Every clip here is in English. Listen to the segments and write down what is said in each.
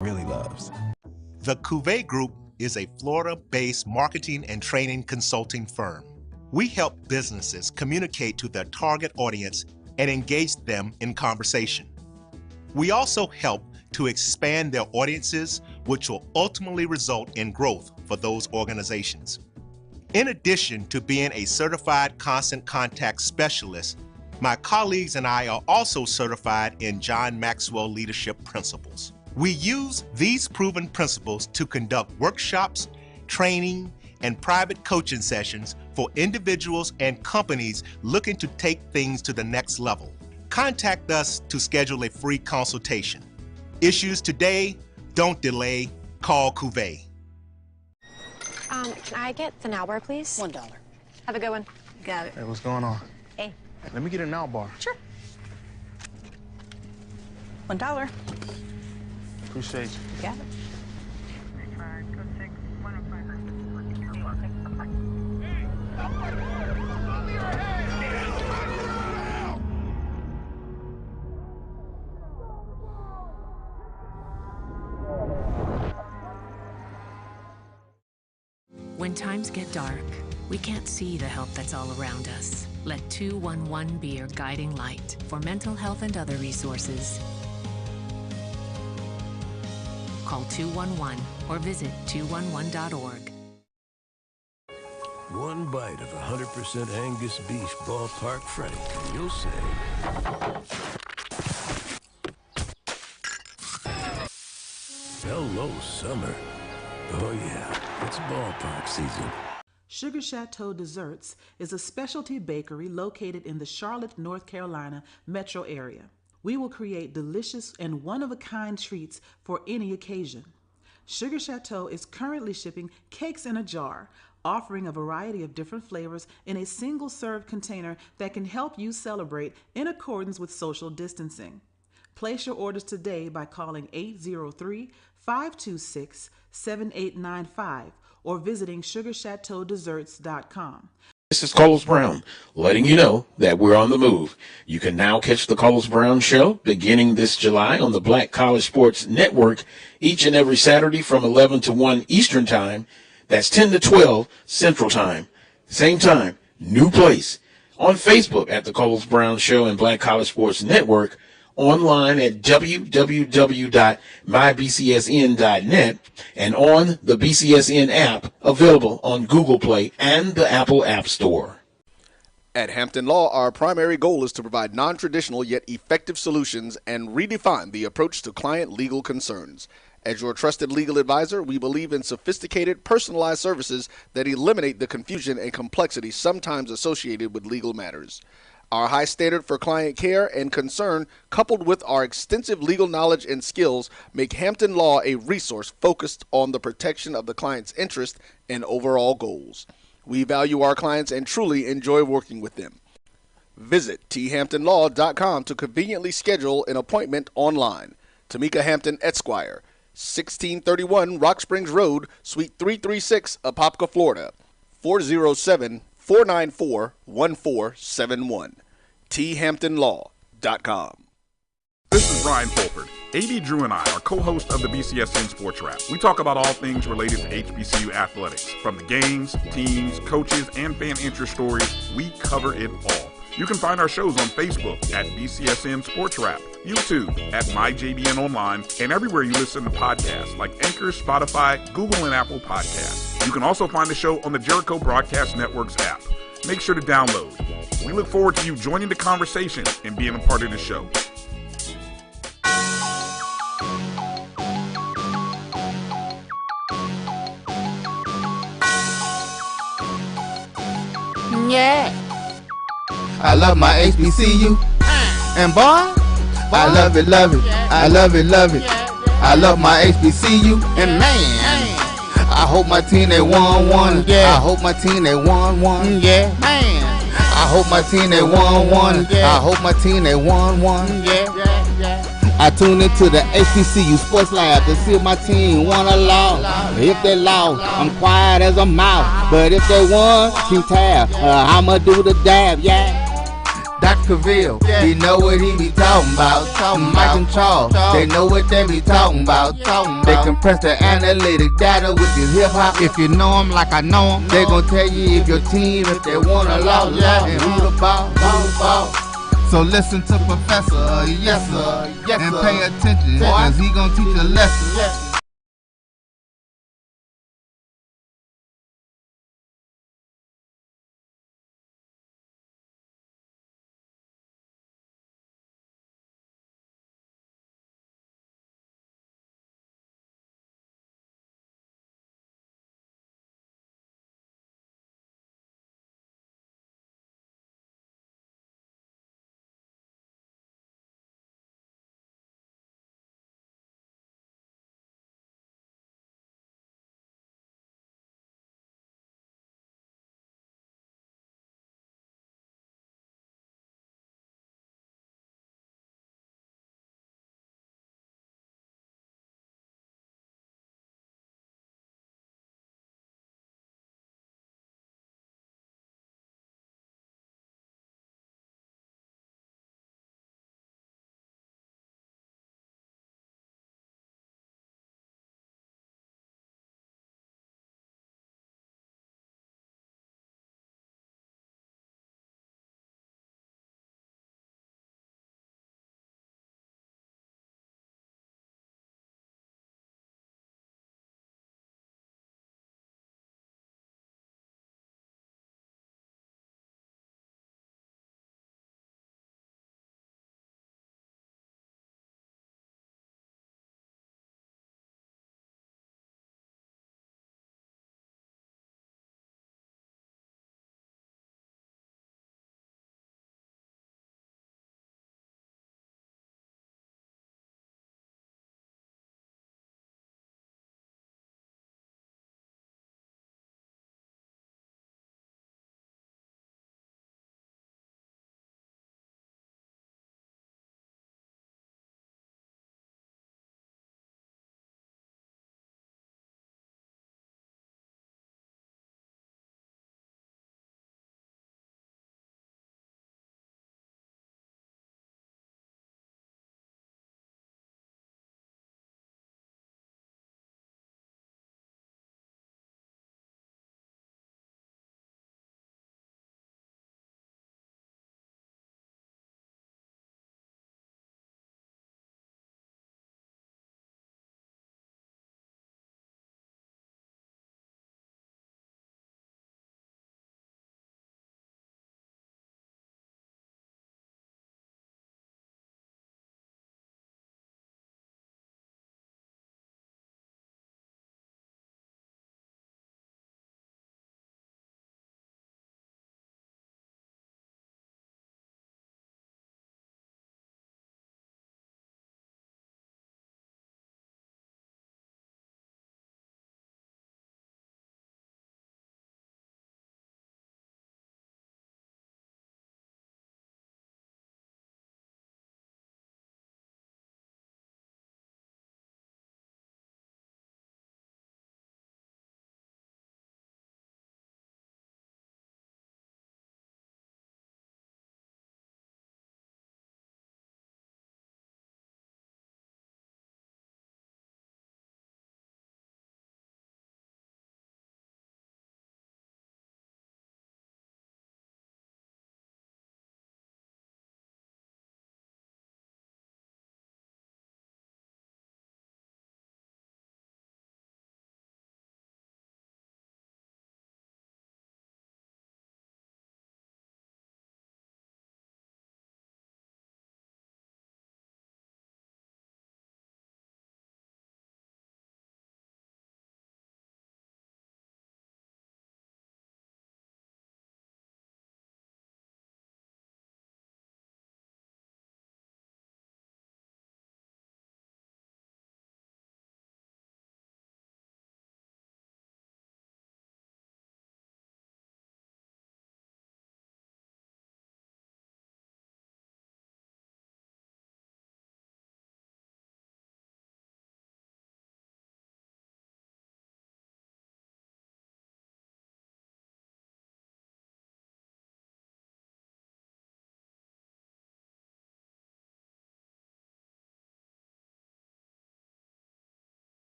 really loves. The Cavil Group is a Florida-based marketing and training consulting firm. We help businesses communicate to their target audience and engage them in conversation. We also help to expand their audiences, which will ultimately result in growth for those organizations. In addition to being a certified constant contact specialist, my colleagues and I are also certified in John Maxwell Leadership Principles. We use these proven principles to conduct workshops, training, and private coaching sessions for individuals and companies looking to take things to the next level. Contact us to schedule a free consultation. Issues today, don't delay, call Cavil. Can I get the now bar, please? $1. Have a good one. Got it. Hey, what's going on? Hey. Let me get a now bar. Sure. $1. Appreciate you. Got it. When times get dark, we can't see the help that's all around us. Let 211 be your guiding light for mental health and other resources. Call 211 or visit 211.org. One bite of 100% Angus beef ballpark frank, and you'll say, hello, summer. Oh yeah, it's ballpark season. Sugar Chateau Desserts is a specialty bakery located in the Charlotte, North Carolina metro area. We will create delicious and one-of-a-kind treats for any occasion. Sugar Chateau is currently shipping cakes in a jar, offering a variety of different flavors in a single-serve container that can help you celebrate in accordance with social distancing. Place your orders today by calling 803-526-7895 or visiting sugarchateaudesserts.com. This is Carlos Brown, letting you know that we're on the move. You can now catch the Carlos Brown Show beginning this July on the Black College Sports Network each and every Saturday from 11 to 1 Eastern Time. That's 10 to 12 Central Time. Same time, new place. On Facebook at the Carlos Brown Show and Black College Sports Network. Online at www.mybcsn.net and on the BCSN app available on Google Play and the Apple App Store. At Hampton Law, our primary goal is to provide non-traditional yet effective solutions and redefine the approach to client legal concerns. As your trusted legal advisor, we believe in sophisticated, personalized services that eliminate the confusion and complexity sometimes associated with legal matters. Our high standard for client care and concern, coupled with our extensive legal knowledge and skills, make Hampton Law a resource focused on the protection of the client's interest and overall goals. We value our clients and truly enjoy working with them. Visit thamptonlaw.com to conveniently schedule an appointment online. Tamika Hampton Esquire, 1631 Rock Springs Road, Suite 336, Apopka, Florida, 407-494-1471. thamptonlaw.com. This is Brian Fulford. A.D. Drew and I are co-hosts of the BCSN Sports Wrap. We talk about all things related to HBCU athletics. From the games, teams, coaches, and fan interest stories, we cover it all. You can find our shows on Facebook at BCSN Sports Wrap, YouTube at MyJBN Online, and everywhere you listen to podcasts like Anchor, Spotify, Google, and Apple Podcasts. You can also find the show on the Jericho Broadcast Network's app. Make sure to download. We look forward to you joining the conversation and being a part of the show. Yeah. I love my HBCU, and boy, I love it, love it. I love it, love it. I love my HBCU, and man, I hope my team they won. I hope my team they won. Yeah, man. I hope my team they won. I hope my team they won. Yeah. I tune into the HBCU Sports Lab to see if my team won or lost. If they lost, I'm quiet as a mouse. But if they won, keep tab. I'ma do the dab, yeah. Dr. Cavil, he know what he be talking about. Mike and Charles, they know what they be talking about. They compress the analytic data with this hip hop. If you know them like I know them, they gon' tell you if your team, if they wanna lose, and who the ball, So listen to Professor, yes sir, and pay attention, cause he gon' teach a lesson.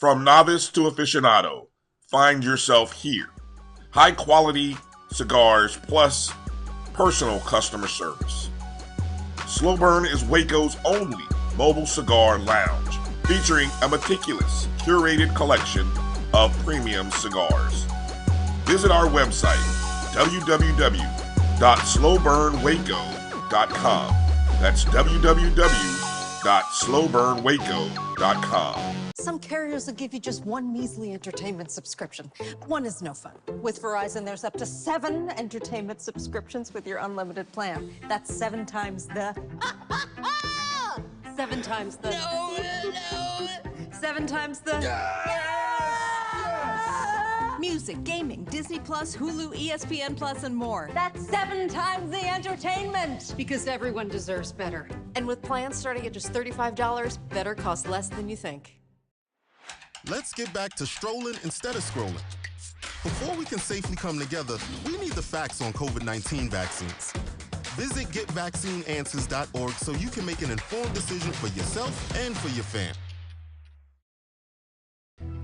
From novice to aficionado, find yourself here. High quality cigars plus personal customer service. Slow Burn is Waco's only mobile cigar lounge, featuring a meticulous, curated collection of premium cigars. Visit our website, www.slowburnwaco.com. That's www.slowburnwaco.com. Some carriers will give you just one measly entertainment subscription. One is no fun. With Verizon, there's up to 7 entertainment subscriptions with your unlimited plan. That's 7 times the... 7 times the... No. 7 times the... Music, gaming, Disney Plus, Hulu, ESPN Plus, and more. That's 7 times the entertainment. Because everyone deserves better. And with plans starting at just $35, better costs less than you think. Let's get back to strolling instead of scrolling. Before we can safely come together, we need the facts on COVID-19 vaccines. Visit getvaccineanswers.org so you can make an informed decision for yourself and for your family.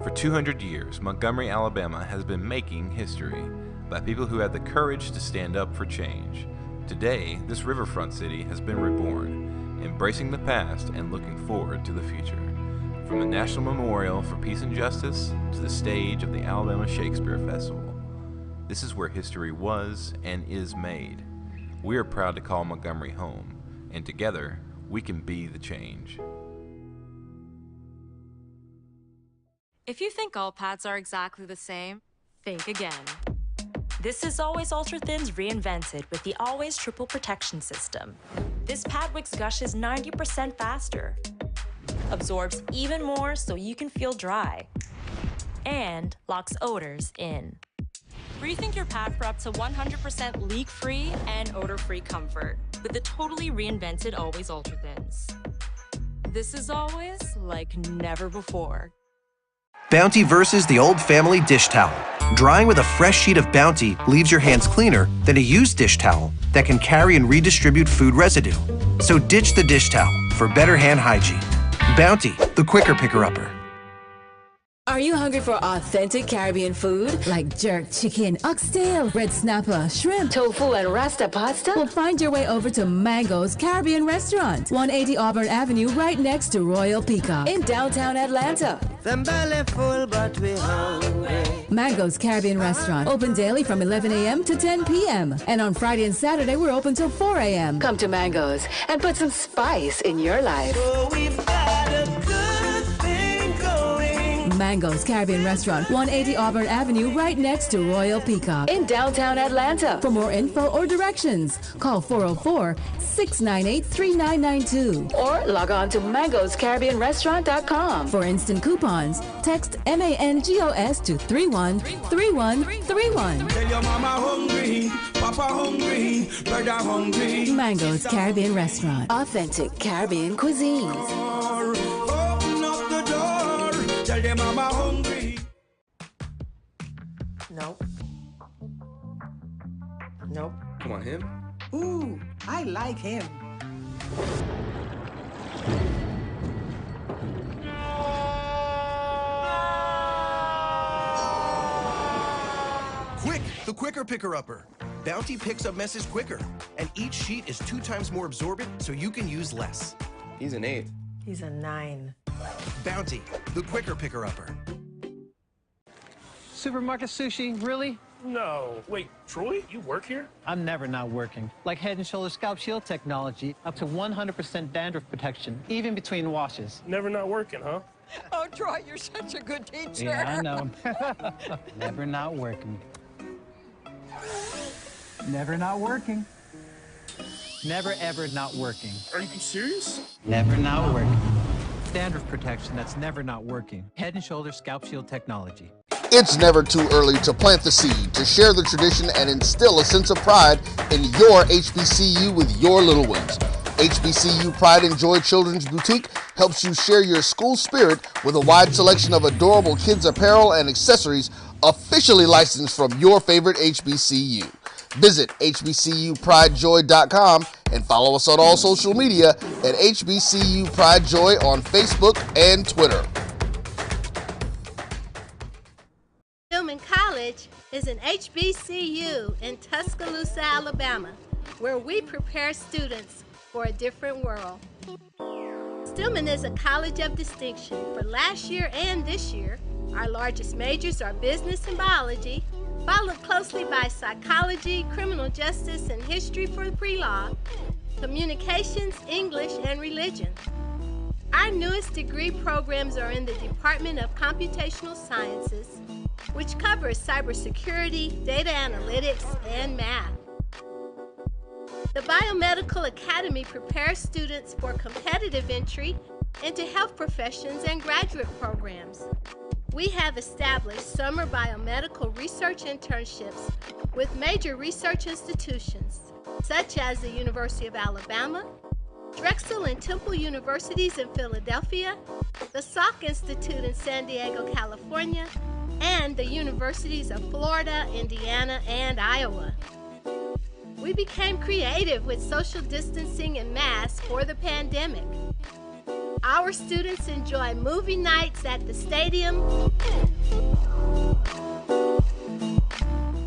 For 200 years, Montgomery, Alabama has been making history by people who had the courage to stand up for change. Today, this riverfront city has been reborn, embracing the past and looking forward to the future. From the National Memorial for Peace and Justice to the stage of the Alabama Shakespeare Festival, this is where history was and is made. We are proud to call Montgomery home, and together, we can be the change. If you think all pads are exactly the same, think again. This is Always Ultra Thins reinvented with the Always Triple Protection System. This pad wicks gushes 90% faster, absorbs even more so you can feel dry, and locks odors in. Rethink your pad for up to 100% leak-free and odor-free comfort with the totally reinvented Always Ultra Thins. This is always like never before. Bounty versus the old family dish towel. Drying with a fresh sheet of Bounty leaves your hands cleaner than a used dish towel that can carry and redistribute food residue. So ditch the dish towel for better hand hygiene. Bounty, the quicker picker-upper. Are you hungry for authentic Caribbean food like jerk chicken, oxtail, red snapper, shrimp, tofu, and rasta pasta? Well, find your way over to Mango's Caribbean Restaurant, 180 Auburn Avenue, right next to Royal Peacock in downtown Atlanta. Them belly full, but we hungry. Mango's Caribbean Restaurant, open daily from 11 a.m. to 10 p.m. And on Friday and Saturday, we're open till 4 a.m. Come to Mango's and put some spice in your life. Oh, we've got a good thing going. Mango's Caribbean Restaurant, 180 Auburn Avenue, right next to Royal Peacock in downtown Atlanta. For more info or directions, call 404-698-3992 or log on to mangoscaribbeanrestaurant.com. For instant coupons, text MANGOS to 313131. Tell your mama hungry, papa hungry, brother hungry. Mango's Caribbean Restaurant, authentic Caribbean cuisines. Open up the door, tell your mama hungry. Nope. Nope. Come on, him? Ooh, I like him. Quick, the quicker picker-upper. Bounty picks up messes quicker, and each sheet is 2 times more absorbent so you can use less. He's an 8. He's a 9. Bounty, the quicker picker-upper. Supermarket sushi, really? No. Wait, Troy, you work here? I'm never not working. Like Head & Shoulders Scalp Shield technology, up to 100% dandruff protection, even between washes. Never not working, huh? Oh, Troy, you're such a good teacher. Yeah, I know. Never not working. Never not working. Never, ever not working. Are you serious? Never not working. Dandruff protection that's never not working. Head & Shoulders Scalp Shield technology. It's never too early to plant the seed, to share the tradition, and instill a sense of pride in your HBCU with your little ones. HBCU Pride and Joy Children's Boutique helps you share your school spirit with a wide selection of adorable kids' apparel and accessories officially licensed from your favorite HBCU. Visit hbcupridejoy.com and follow us on all social media at HBCU Pride Joy on Facebook and Twitter. Stillman College is an HBCU in Tuscaloosa, Alabama, where we prepare students for a different world. Stillman is a college of distinction for last year and this year. Our largest majors are business and biology, followed closely by psychology, criminal justice, and history for the pre-law, communications, English, and religion. Our newest degree programs are in the Department of Computational Sciences, which covers cybersecurity, data analytics, and math. The Biomedical Academy prepares students for competitive entry into health professions and graduate programs. We have established summer biomedical research internships with major research institutions, such as the University of Alabama, Drexel and Temple Universities in Philadelphia, the Salk Institute in San Diego, California, and the universities of Florida, Indiana, and Iowa. We became creative with social distancing and masks for the pandemic. Our students enjoy movie nights at the stadium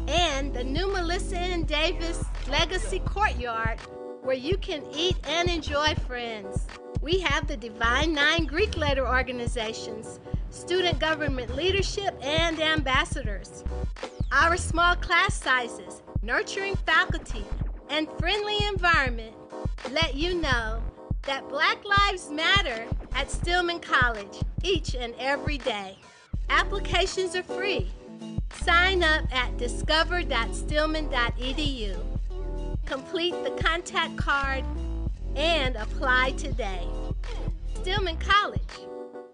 and the new Melissa and Davis Legacy Courtyard, where you can eat and enjoy friends. We have the Divine Nine Greek letter organizations, student government leadership, and ambassadors. Our small class sizes, nurturing faculty, and friendly environment let you know that Black Lives Matter at Stillman College each and every day. Applications are free. Sign up at discover.stillman.edu. Complete the contact card and apply today. Stillman College,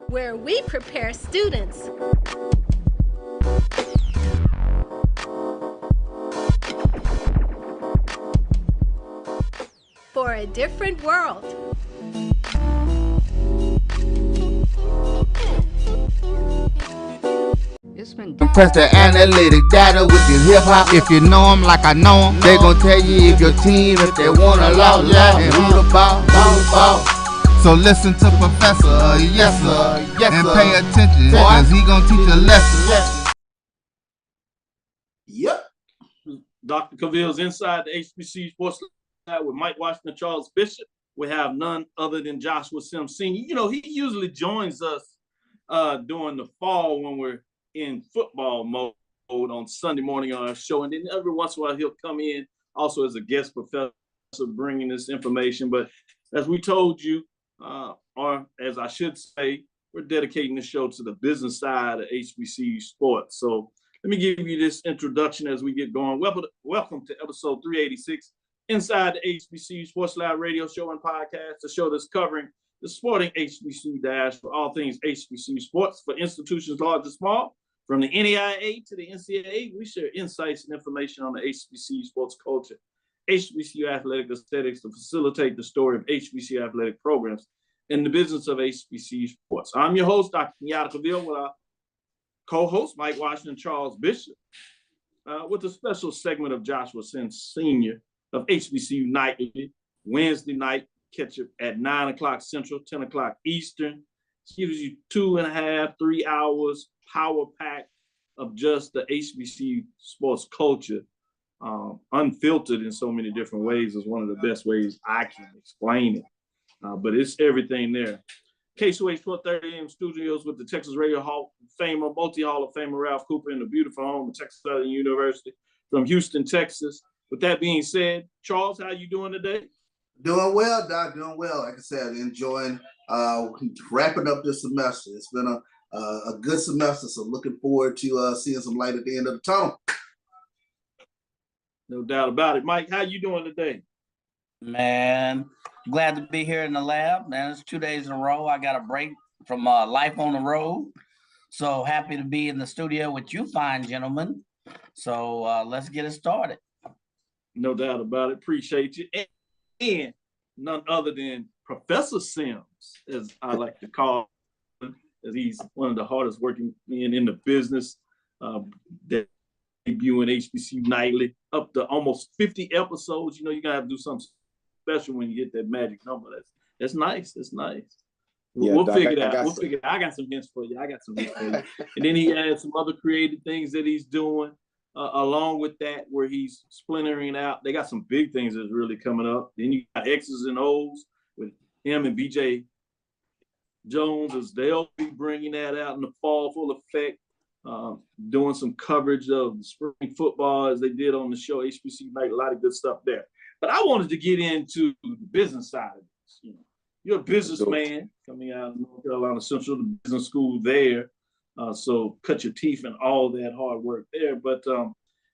where we prepare students for a different world. Press the analytic data with your hip hop. If you know them like I know them, they gon' tell you if your team, if they want a lot, and who the ball. So listen to Professor, yes sir, and pay attention, cause he gon' teach a lesson. Yep. Dr. Cavil's inside the HBCU Sports Lab with Mike Washington, Charles Bishop. We have none other than Joshua Sims Sr. You know, he usually joins us during the fall when we're in football mode on Sunday morning on our show. And then every once in a while, he'll come in also as a guest professor bringing this information. But as we told you, or as I should say, we're dedicating the show to the business side of HBCU sports. So let me give you this introduction as we get going. Welcome to episode 386, Inside the HBCU Sports Lab radio show and podcast, the show that's covering the sporting HBCU dash for all things HBCU sports for institutions large and small. From the NAIA to the NCAA, we share insights and information on the HBCU sports culture, HBCU athletic aesthetics to facilitate the story of HBCU athletic programs in the business of HBCU sports. I'm your host, Dr. Kenyatta Cavil, with our co-host, Mike Washington, Charles Bishop, with a special segment of Joshua Sims Sr. of HBCU Nightly, Wednesday night, catch it at 9 o'clock Central, 10 o'clock Eastern. It gives you 2.5, 3 hours power pack of just the HBCU sports culture, unfiltered in so many different ways is one of the best ways I can explain it. But it's everything there. KSOH 1230 AM studios with the Texas Radio Hall of Famer, multi-Hall of Famer Ralph Cooper in the beautiful home of Texas Southern University from Houston, Texas. With that being said, Charles, how you doing today? Doing well, Doc. Doing well. Like I said, enjoying wrapping up this semester. It's been a good semester, so looking forward to seeing some light at the end of the tunnel. No doubt about it. Mike, how you doing today? Man, glad to be here in the lab. Man, it's 2 days in a row. I got a break from life on the road. So happy to be in the studio with you fine gentlemen. So let's get it started. No doubt about it. Appreciate you. And none other than Professor Sims, as I like to call him, as he's one of the hardest working men in the business, debuting HBCU Nightly, up to almost 50 episodes. You know, you gotta have to do something special when you get that magic number. That's nice. That's nice. We'll Doc, figure it I out. got We'll some. figure it out. I got some hints for you. And then he had some other creative things that he's doing along with that, where he's splintering out. They got some big things that's really coming up. Then you got X's and O's with him and BJ Jones, as they'll be bringing that out in the fall full effect, doing some coverage of spring football as they did on the show HBCU Night. A lot of good stuff there. But I wanted to get into the business side of this. You know, you're a businessman coming out of North Carolina Central, the business school there. So cut your teeth and all that hard work there. But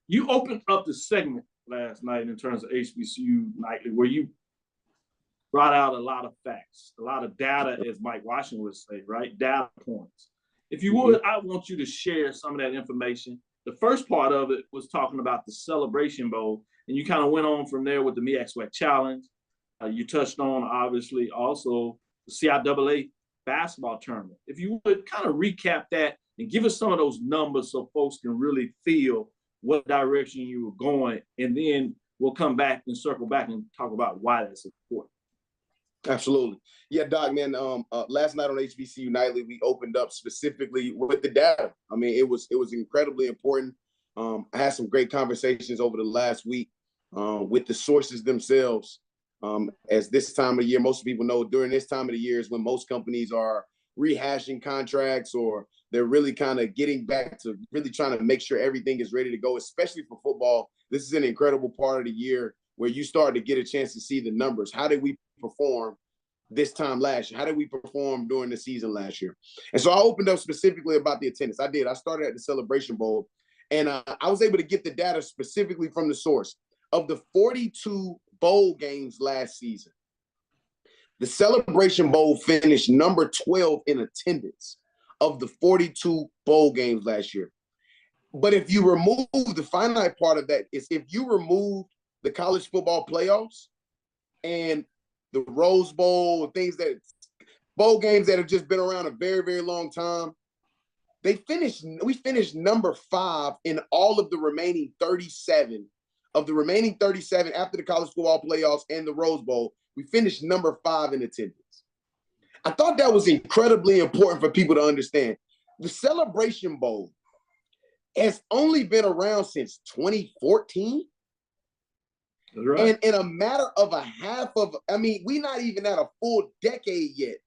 you opened up the segment last night in terms of HBCU Nightly, where you brought out a lot of facts, a lot of data, as Mike Washington would say, right? Data points. If you would, I want you to share some of that information. The first part of it was talking about the Celebration Bowl, and you kind of went on from there with the MEAC SWAC Challenge. You touched on, obviously, also the CIAA basketball tournament. If you would kind of recap that and give us some of those numbers so folks can really feel what direction you were going, and then we'll come back and circle back and talk about why that's important. Absolutely. Yeah, Doc, man, last night on HBCU Nightly, we opened up specifically with the data. I mean, it was incredibly important. I had some great conversations over the last week with the sources themselves. As this time of year, most people know during this time of the year is when most companies are rehashing contracts, or they're really kind of getting back to really trying to make sure everything is ready to go, especially for football. This is an incredible part of the year where you start to get a chance to see the numbers. How did we perform this time last year? How did we perform during the season last year? And so I opened up specifically about the attendance. I did. I started at the Celebration Bowl, and I was able to get the data specifically from the source. Of the 42 bowl games last season, the Celebration Bowl finished number 12 in attendance of the 42 bowl games last year. But if you remove the finite part of that, is if you remove the college football playoffs and the Rose Bowl and things that bowl games that have just been around a very, very long time, we finished number 5 in all of the remaining 37. Of the remaining 37 after the college football playoffs and the Rose Bowl, we finished number 5 in attendance. I thought that was incredibly important for people to understand. The Celebration Bowl has only been around since 2014. Right. And in a matter of we're not even at a full decade yet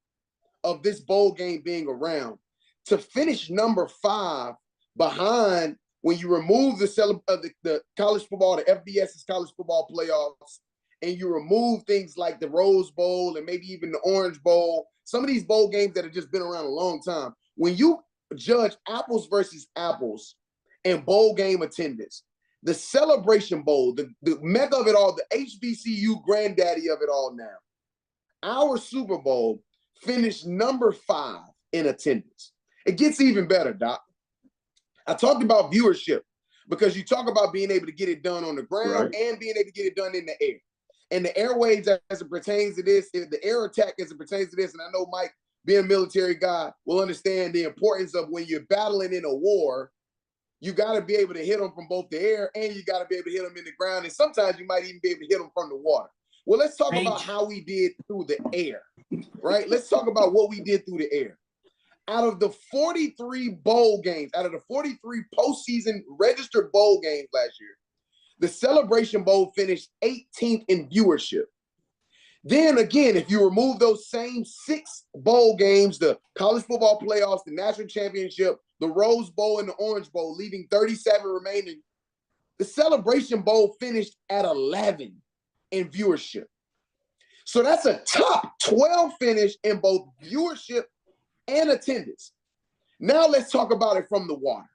of this bowl game being around. To finish number 5 behind, when you remove the college football, the FBS's college football playoffs, and you remove things like the Rose Bowl and maybe even the Orange Bowl, some of these bowl games that have just been around a long time, when you judge apples versus apples and bowl game attendance, the Celebration Bowl, the mecca of it all, the HBCU granddaddy of it all now, our Super Bowl finished number 5 in attendance. It gets even better, Doc. I talked about viewership because you talk about being able to get it done on the ground and being able to get it done in the air. And the airwaves as it pertains to this, the air attack as it pertains to this, and I know Mike, being a military guy, will understand the importance of when you're battling in a war, you got to be able to hit them from both the air and you got to be able to hit them in the ground. And sometimes you might even be able to hit them from the water. Well, let's talk about how we did through the air, right? Let's talk about what we did through the air. Out of the 43 bowl games, out of the 43 postseason registered bowl games last year, the Celebration Bowl finished 18th in viewership. Then again, if you remove those same 6 bowl games, the college football playoffs, the national championship, the Rose Bowl, and the Orange Bowl, leaving 37 remaining, the Celebration Bowl finished at 11 in viewership. So that's a top 12 finish in both viewership and attendance. Now let's talk about it from the water.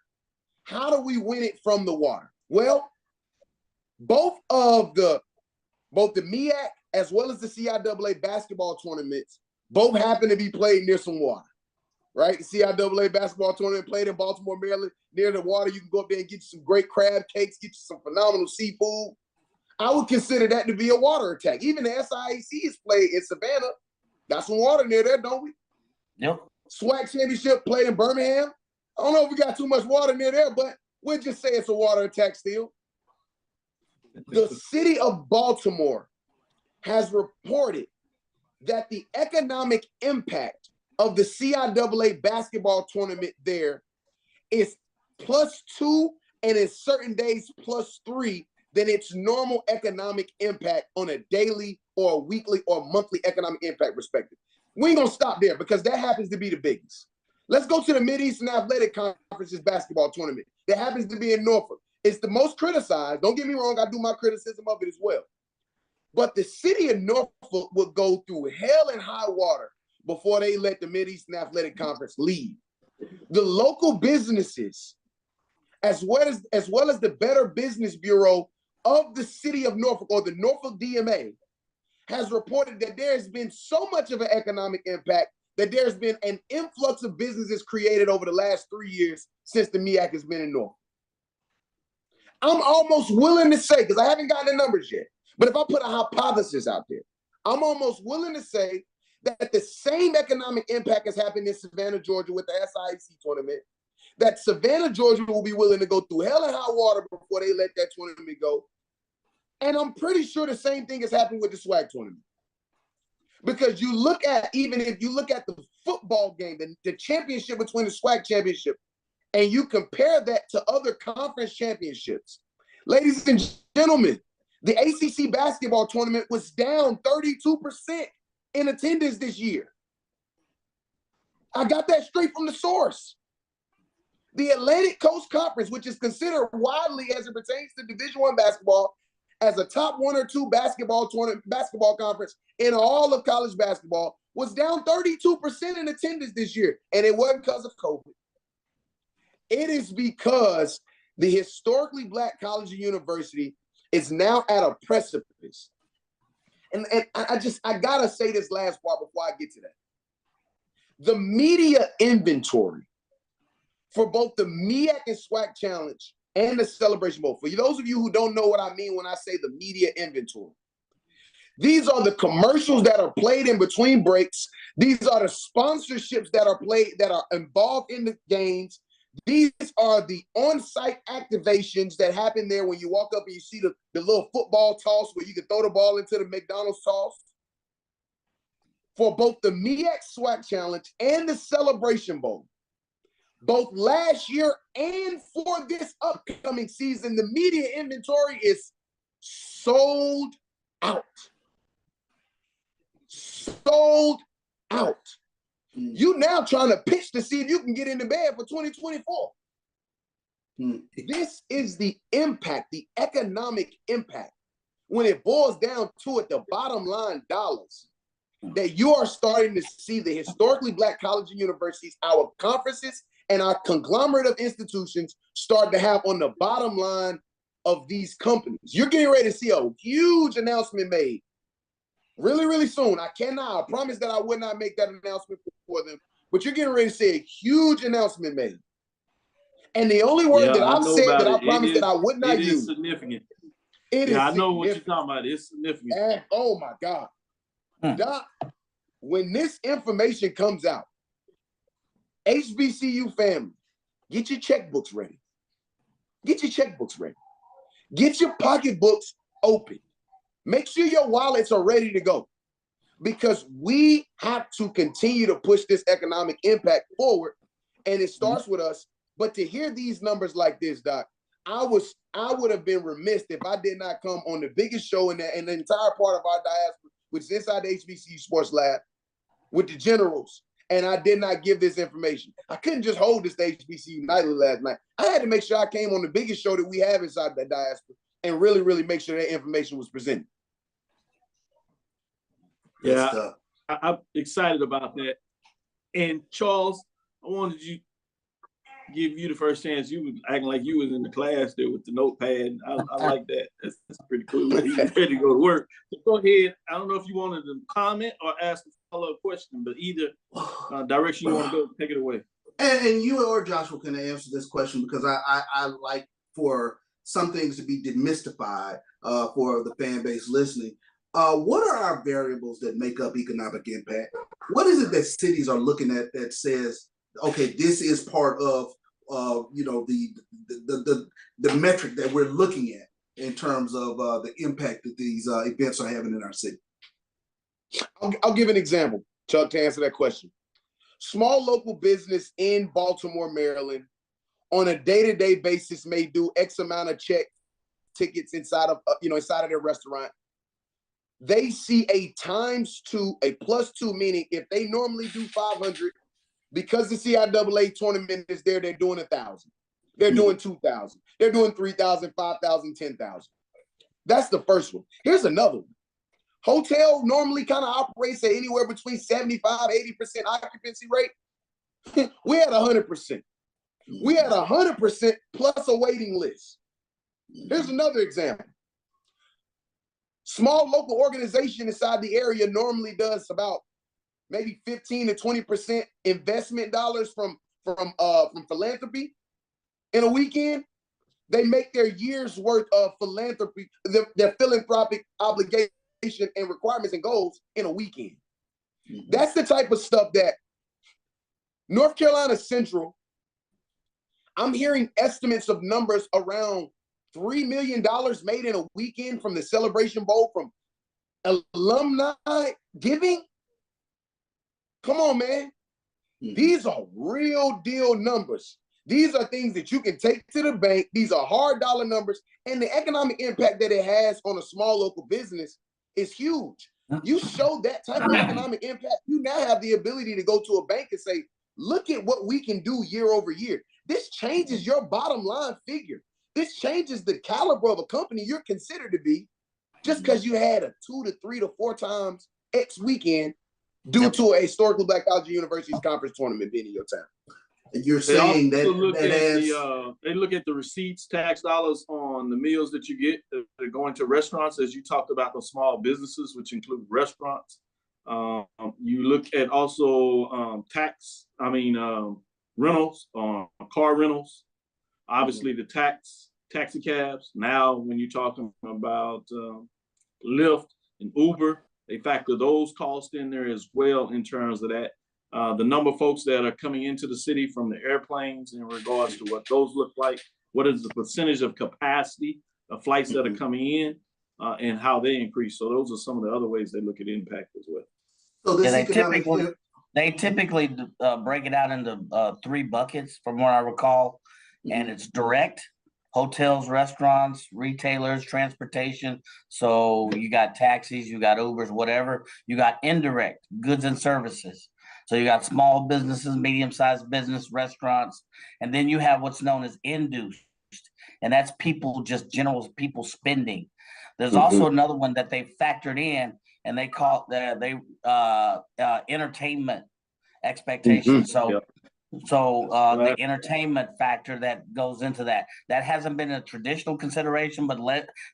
How do we win it from the water? Well, both the MEAC as well as the CIAA basketball tournaments both happen to be played near some water, right? The CIAA basketball tournament played in Baltimore, Maryland, near the water. You can go up there and get you some great crab cakes, get you some phenomenal seafood. I would consider that to be a water attack. Even the SIAC is played in Savannah. Got some water near there, don't we? Yep. SWAC championship played in Birmingham. I don't know if we got too much water near there, but we'll just say it's a water attack still. The city of Baltimore has reported that the economic impact of the CIAA basketball tournament there is +2, and in certain days +3 than its normal economic impact on a daily or a weekly or monthly economic impact perspective. We ain't gonna stop there because that happens to be the biggest. Let's go to the Mid-Eastern Athletic Conference's basketball tournament that happens to be in Norfolk. It's the most criticized. Don't get me wrong, I do my criticism of it as well. But the city of Norfolk would go through hell and high water before they let the Mid-Eastern Athletic Conference leave. The local businesses, as well as the Better Business Bureau of the city of Norfolk, or the Norfolk DMA, has reported that there has been so much of an economic impact that there's been an influx of businesses created over the last 3 years since the MEAC has been in Norfolk. I'm almost willing to say, because I haven't gotten the numbers yet, but if I put a hypothesis out there, I'm almost willing to say that the same economic impact has happened in Savannah, Georgia with the SIAC tournament, that Savannah, Georgia will be willing to go through hell and high water before they let that tournament go. And I'm pretty sure the same thing has happened with the SWAC tournament. Because you look at, even if you look at the football game, the championship between the SWAC championship, and you compare that to other conference championships, ladies and gentlemen, the ACC basketball tournament was down 32% in attendance this year. I got that straight from the source. The Atlantic Coast Conference, which is considered widely as it pertains to Division I basketball as a top 1 or 2 basketball conference in all of college basketball, was down 32% in attendance this year. And it wasn't because of COVID. It is because the historically Black college and university is now at a precipice. And I gotta say this last part before I get to that. The media inventory for both the MEAC and SWAC Challenge and the Celebration Bowl, for those of you who don't know what I mean when I say the media inventory, these are the commercials that are played in between breaks. These are the sponsorships that are played, that are involved in the games. These are the on-site activations that happen there when you walk up and you see the little football toss where you can throw the ball into the McDonald's toss. For both the MEAC SWAC Challenge and the Celebration Bowl, both last year and for this upcoming season, the media inventory is sold out. Sold out. You now trying to pitch to see if you can get into bed for 2024. This is the impact, the economic impact. When it boils down to it, the bottom line dollars that you are starting to see the historically Black colleges and universities, our conferences, and our conglomerate of institutions start to have on the bottom line of these companies. You're getting ready to see a huge announcement made really, really soon. I promise that I would not make that announcement before them, but you're getting ready to see a huge announcement made. And the only word that I've said that I promised that I would not use. It is significant. I know what you're talking about. It's significant. And, oh my God. Doc, when this information comes out, HBCU family, get your checkbooks ready. Get your checkbooks ready. Get your pocketbooks open. Make sure your wallets are ready to go, because we have to continue to push this economic impact forward, and it starts with us. But to hear these numbers like this, Doc, I would have been remiss if I did not come on the biggest show in the entire part of our diaspora, which is inside the HBCU Sports Lab, with the generals, and I did not give this information. I couldn't just hold this to HBCU Nightly last night. I had to make sure I came on the biggest show that we have inside the diaspora and really, really make sure that information was presented. Yeah, I'm excited about that. And Charles, I wanted to give you the first chance. You was acting like you was in the class there with the notepad. I like that. That's pretty cool. You ready to go to work. So go ahead. I don't know if you wanted to comment or ask a follow-up question, but either direction you want to go, take it away. And you or Joshua can answer this question, because I like for some things to be demystified for the fan base listening. What are our variables that make up economic impact? What is it that cities are looking at that says, okay, this is part of the metric that we're looking at in terms of the impact that these events are having in our city? I'll give an example, Chuck, to answer that question. small local business in Baltimore, Maryland, on a day-to-day basis may do X amount of check tickets inside of their restaurant. They see a +2, meaning if they normally do 500, because the CIAA tournament is there, they're doing 1,000. They're doing 2,000. They're doing 3,000, 5,000, 10,000. That's the first one. Here's another one. Hotel normally kind of operates at anywhere between 75, 80% occupancy rate. We had 100%. We had 100% plus a waiting list. Here's another example. Small local organization inside the area normally does about maybe 15 to 20% investment dollars from philanthropy in a weekend. They make their year's worth of philanthropy, their philanthropic obligation and requirements and goals in a weekend. That's the type of stuff that North Carolina Central, I'm hearing estimates of numbers around $3 million made in a weekend from the Celebration Bowl from alumni giving. Come on, man. These are real deal numbers. These are things that you can take to the bank. These are hard dollar numbers. And the economic impact that it has on a small local business is huge. You show that type of economic impact, you now have the ability to go to a bank and say, look at what we can do year over year. This changes your bottom line figure. This changes the caliber of a company you're considered to be just because you had a 2 to 3 to 4 times X weekend due to a historically Black colleges and universities conference tournament being in your town. You're saying they look at the receipts, tax dollars on the meals that you get that are going to restaurants, as you talked about the small businesses, which include restaurants. You look at also rentals, car rentals, obviously the taxi cabs. Now, when you're talking about Lyft and Uber, they factor those costs in there as well in terms of that. The number of folks that are coming into the city from the airplanes in regards to what those look like, what is the percentage of capacity of flights that are coming in, and how they increase. So those are some of the other ways they look at impact as well. So this they typically break it out into 3 buckets from what I recall, and it's direct, hotels, restaurants, retailers, transportation. So you got taxis, you got Ubers, whatever. You got indirect, goods and services. So you got small businesses, medium-sized business, restaurants, and then you have what's known as induced, and that's general people spending. There's also another one that they factored in, and they call entertainment expectations. So the entertainment factor that goes into that hasn't been a traditional consideration, but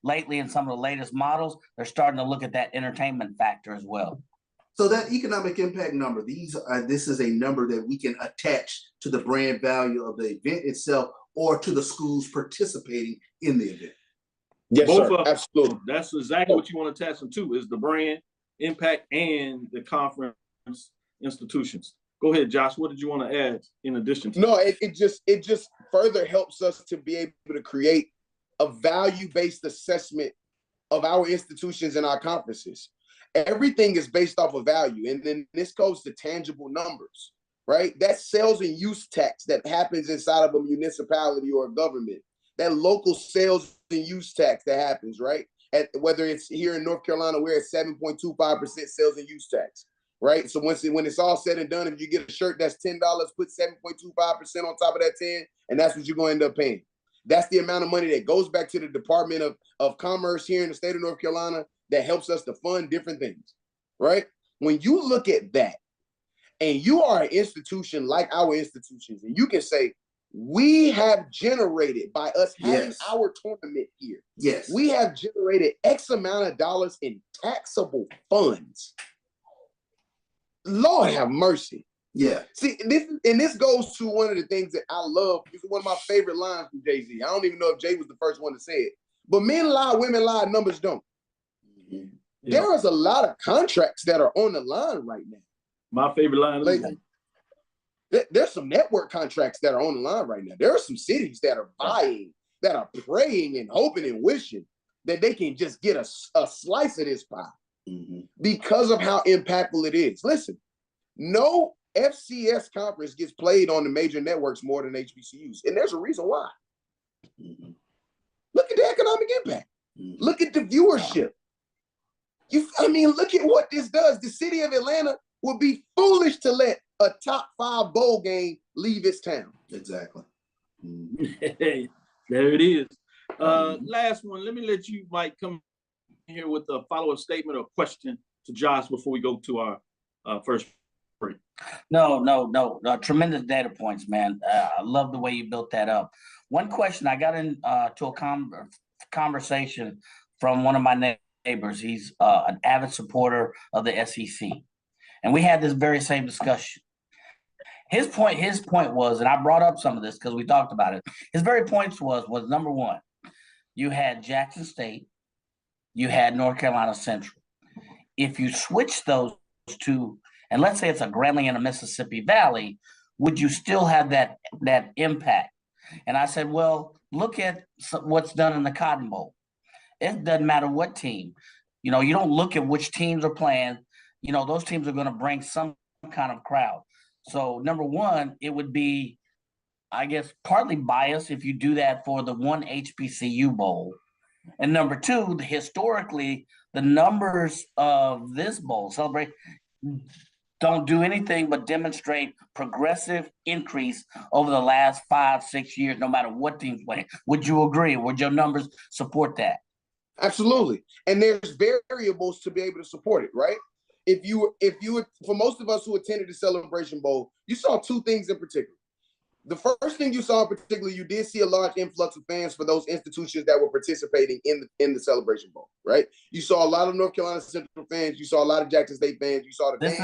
lately in some of the latest models, they're starting to look at that entertainment factor as well. So that economic impact number, this is a number that we can attach to the brand value of the event itself or to the schools participating in the event. Yes, Both sir. of Absolutely. That's exactly what you want to attach them to, is the brand impact and the conference institutions. Go ahead, Josh. What did you want to add in addition to? No, it just further helps us to be able to create a value-based assessment of our institutions and our conferences. Everything is based off of value. And then this goes to tangible numbers, right? That sales and use tax that happens inside of a municipality or a government, that local sales and use tax that happens, right? Whether it's here in North Carolina, we're at 7.25% sales and use tax, right? So when it's all said and done, if you get a shirt that's $10, put 7.25% on top of that 10, and that's what you're going to end up paying. That's the amount of money that goes back to the Department of Commerce here in the state of North Carolina that helps us to fund different things, right? When you look at that and you are an institution like our institutions, and you can say, we have generated by us having our tournament here. Yes. We have generated X amount of dollars in taxable funds. Lord have mercy. Yeah. See, this goes to one of the things that I love. This is one of my favorite lines from Jay-Z. I don't even know if Jay was the first one to say it, but men lie, women lie, numbers don't. Yeah. There is a lot of contracts that are on the line right now. My favorite line is there's some network contracts that are on the line right now. There are some cities that are vying, that are praying and hoping and wishing that they can just get a slice of this pie because of how impactful it is. Listen, no FCS conference gets played on the major networks more than HBCUs, and there's a reason why. Look at the economic impact. Look at the viewership. Look at what this does. The city of Atlanta would be foolish to let a top 5 bowl game leave its town. Exactly. There it is. Last one. Let me let you, Mike, come here with a follow-up statement or question to Josh before we go to our first break. No. Tremendous data points, man. I love the way you built that up. One question, I got into a conversation from one of my neighbors. He's an avid supporter of the SEC. And we had this very same discussion. His point was, and I brought up some of this because we talked about it. His very point was number one, you had Jackson State, you had North Carolina Central. If you switch those two, and let's say it's a Grambling and a Mississippi Valley, would you still have that impact? And I said, well, look at what's done in the Cotton Bowl. It doesn't matter what team. You don't look at which teams are playing. Those teams are going to bring some kind of crowd. So number one, it would be, I guess, partly biased if you do that for the one HBCU bowl. And number two, historically, the numbers of this bowl celebrate don't do anything but demonstrate progressive increase over the last 5-6 years, no matter what team's playing. Would you agree? Would your numbers support that? Absolutely. And there's variables to be able to support it, right? If you for most of us who attended the Celebration Bowl, you saw two things in particular. The first thing you saw in particular, you did see a large influx of fans for those institutions that were participating in the Celebration Bowl, right? You saw a lot of North Carolina Central fans. You saw a lot of Jackson State fans. You saw the fans.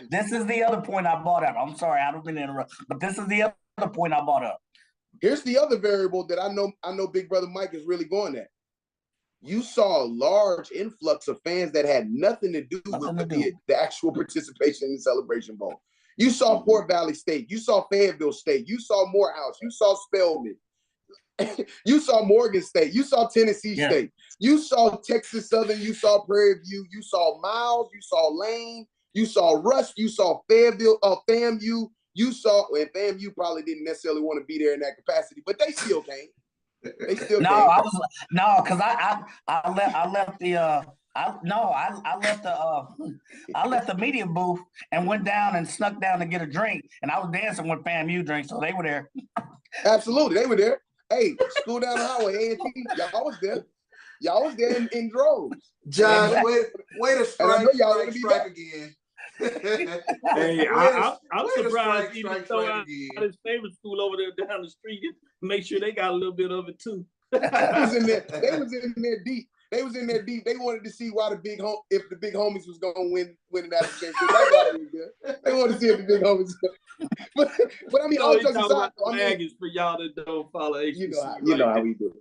This is the other point I brought up. I'm sorry, I don't mean to interrupt, but this is the other point I brought up. Here's the other variable that I know Big Brother Mike is really going at. You saw a large influx of fans that had nothing to do with the actual participation in the Celebration Bowl. You saw Fort Valley State. You saw Fayetteville State. You saw Morehouse. You saw Spelman. You saw Morgan State. You saw Tennessee State. You saw Texas Southern. You saw Prairie View. You saw Miles. You saw Lane. You saw Rush. You saw Fayetteville, FAMU. You saw, and FAMU probably didn't necessarily want to be there in that capacity, but they still came. They still came. Because I left the media booth and went down and snuck down to get a drink, and I was dancing with FAMU drinks, so they were there. Absolutely, they were there. Hey, school down the highway, A&T, y'all was there. Y'all was there in droves. Josh, way to strike again. Hey, I'm surprised he didn't throw out his favorite school over there down the street. Make sure they got a little bit of it too. They was in there deep. They wanted to see why if the big homies was gonna win the national championship. That's why they was there. They wanted to see if the big homies. But I mean, all jokes aside, for y'all that don't follow HBCU. You know how we do.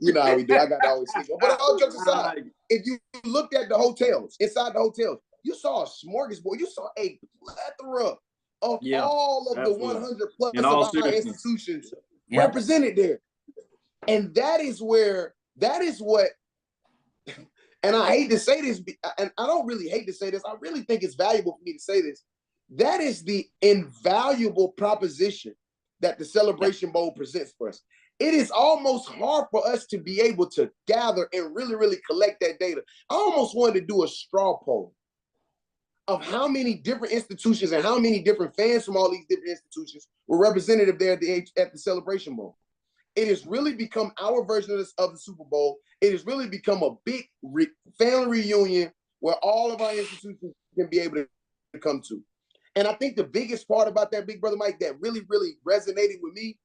I got to always think. But all jokes aside, if you looked at the hotels, inside the hotels, you saw a smorgasbord. You saw a plethora of all of the 100 plus of our institutions represented there. And that is what, and I hate to say this, and I don't really hate to say this, I really think it's valuable for me to say this. That is the invaluable proposition that the Celebration Bowl presents for us. It is almost hard for us to be able to gather and really, really collect that data. I almost wanted to do a straw poll of how many different institutions and how many different fans from all these different institutions were represented there at the Celebration Bowl. It has really become our version of the Super Bowl. It has really become a big family reunion where all of our institutions can be able to come to. And I think the biggest part about that, Big Brother Mike, that really, really resonated with me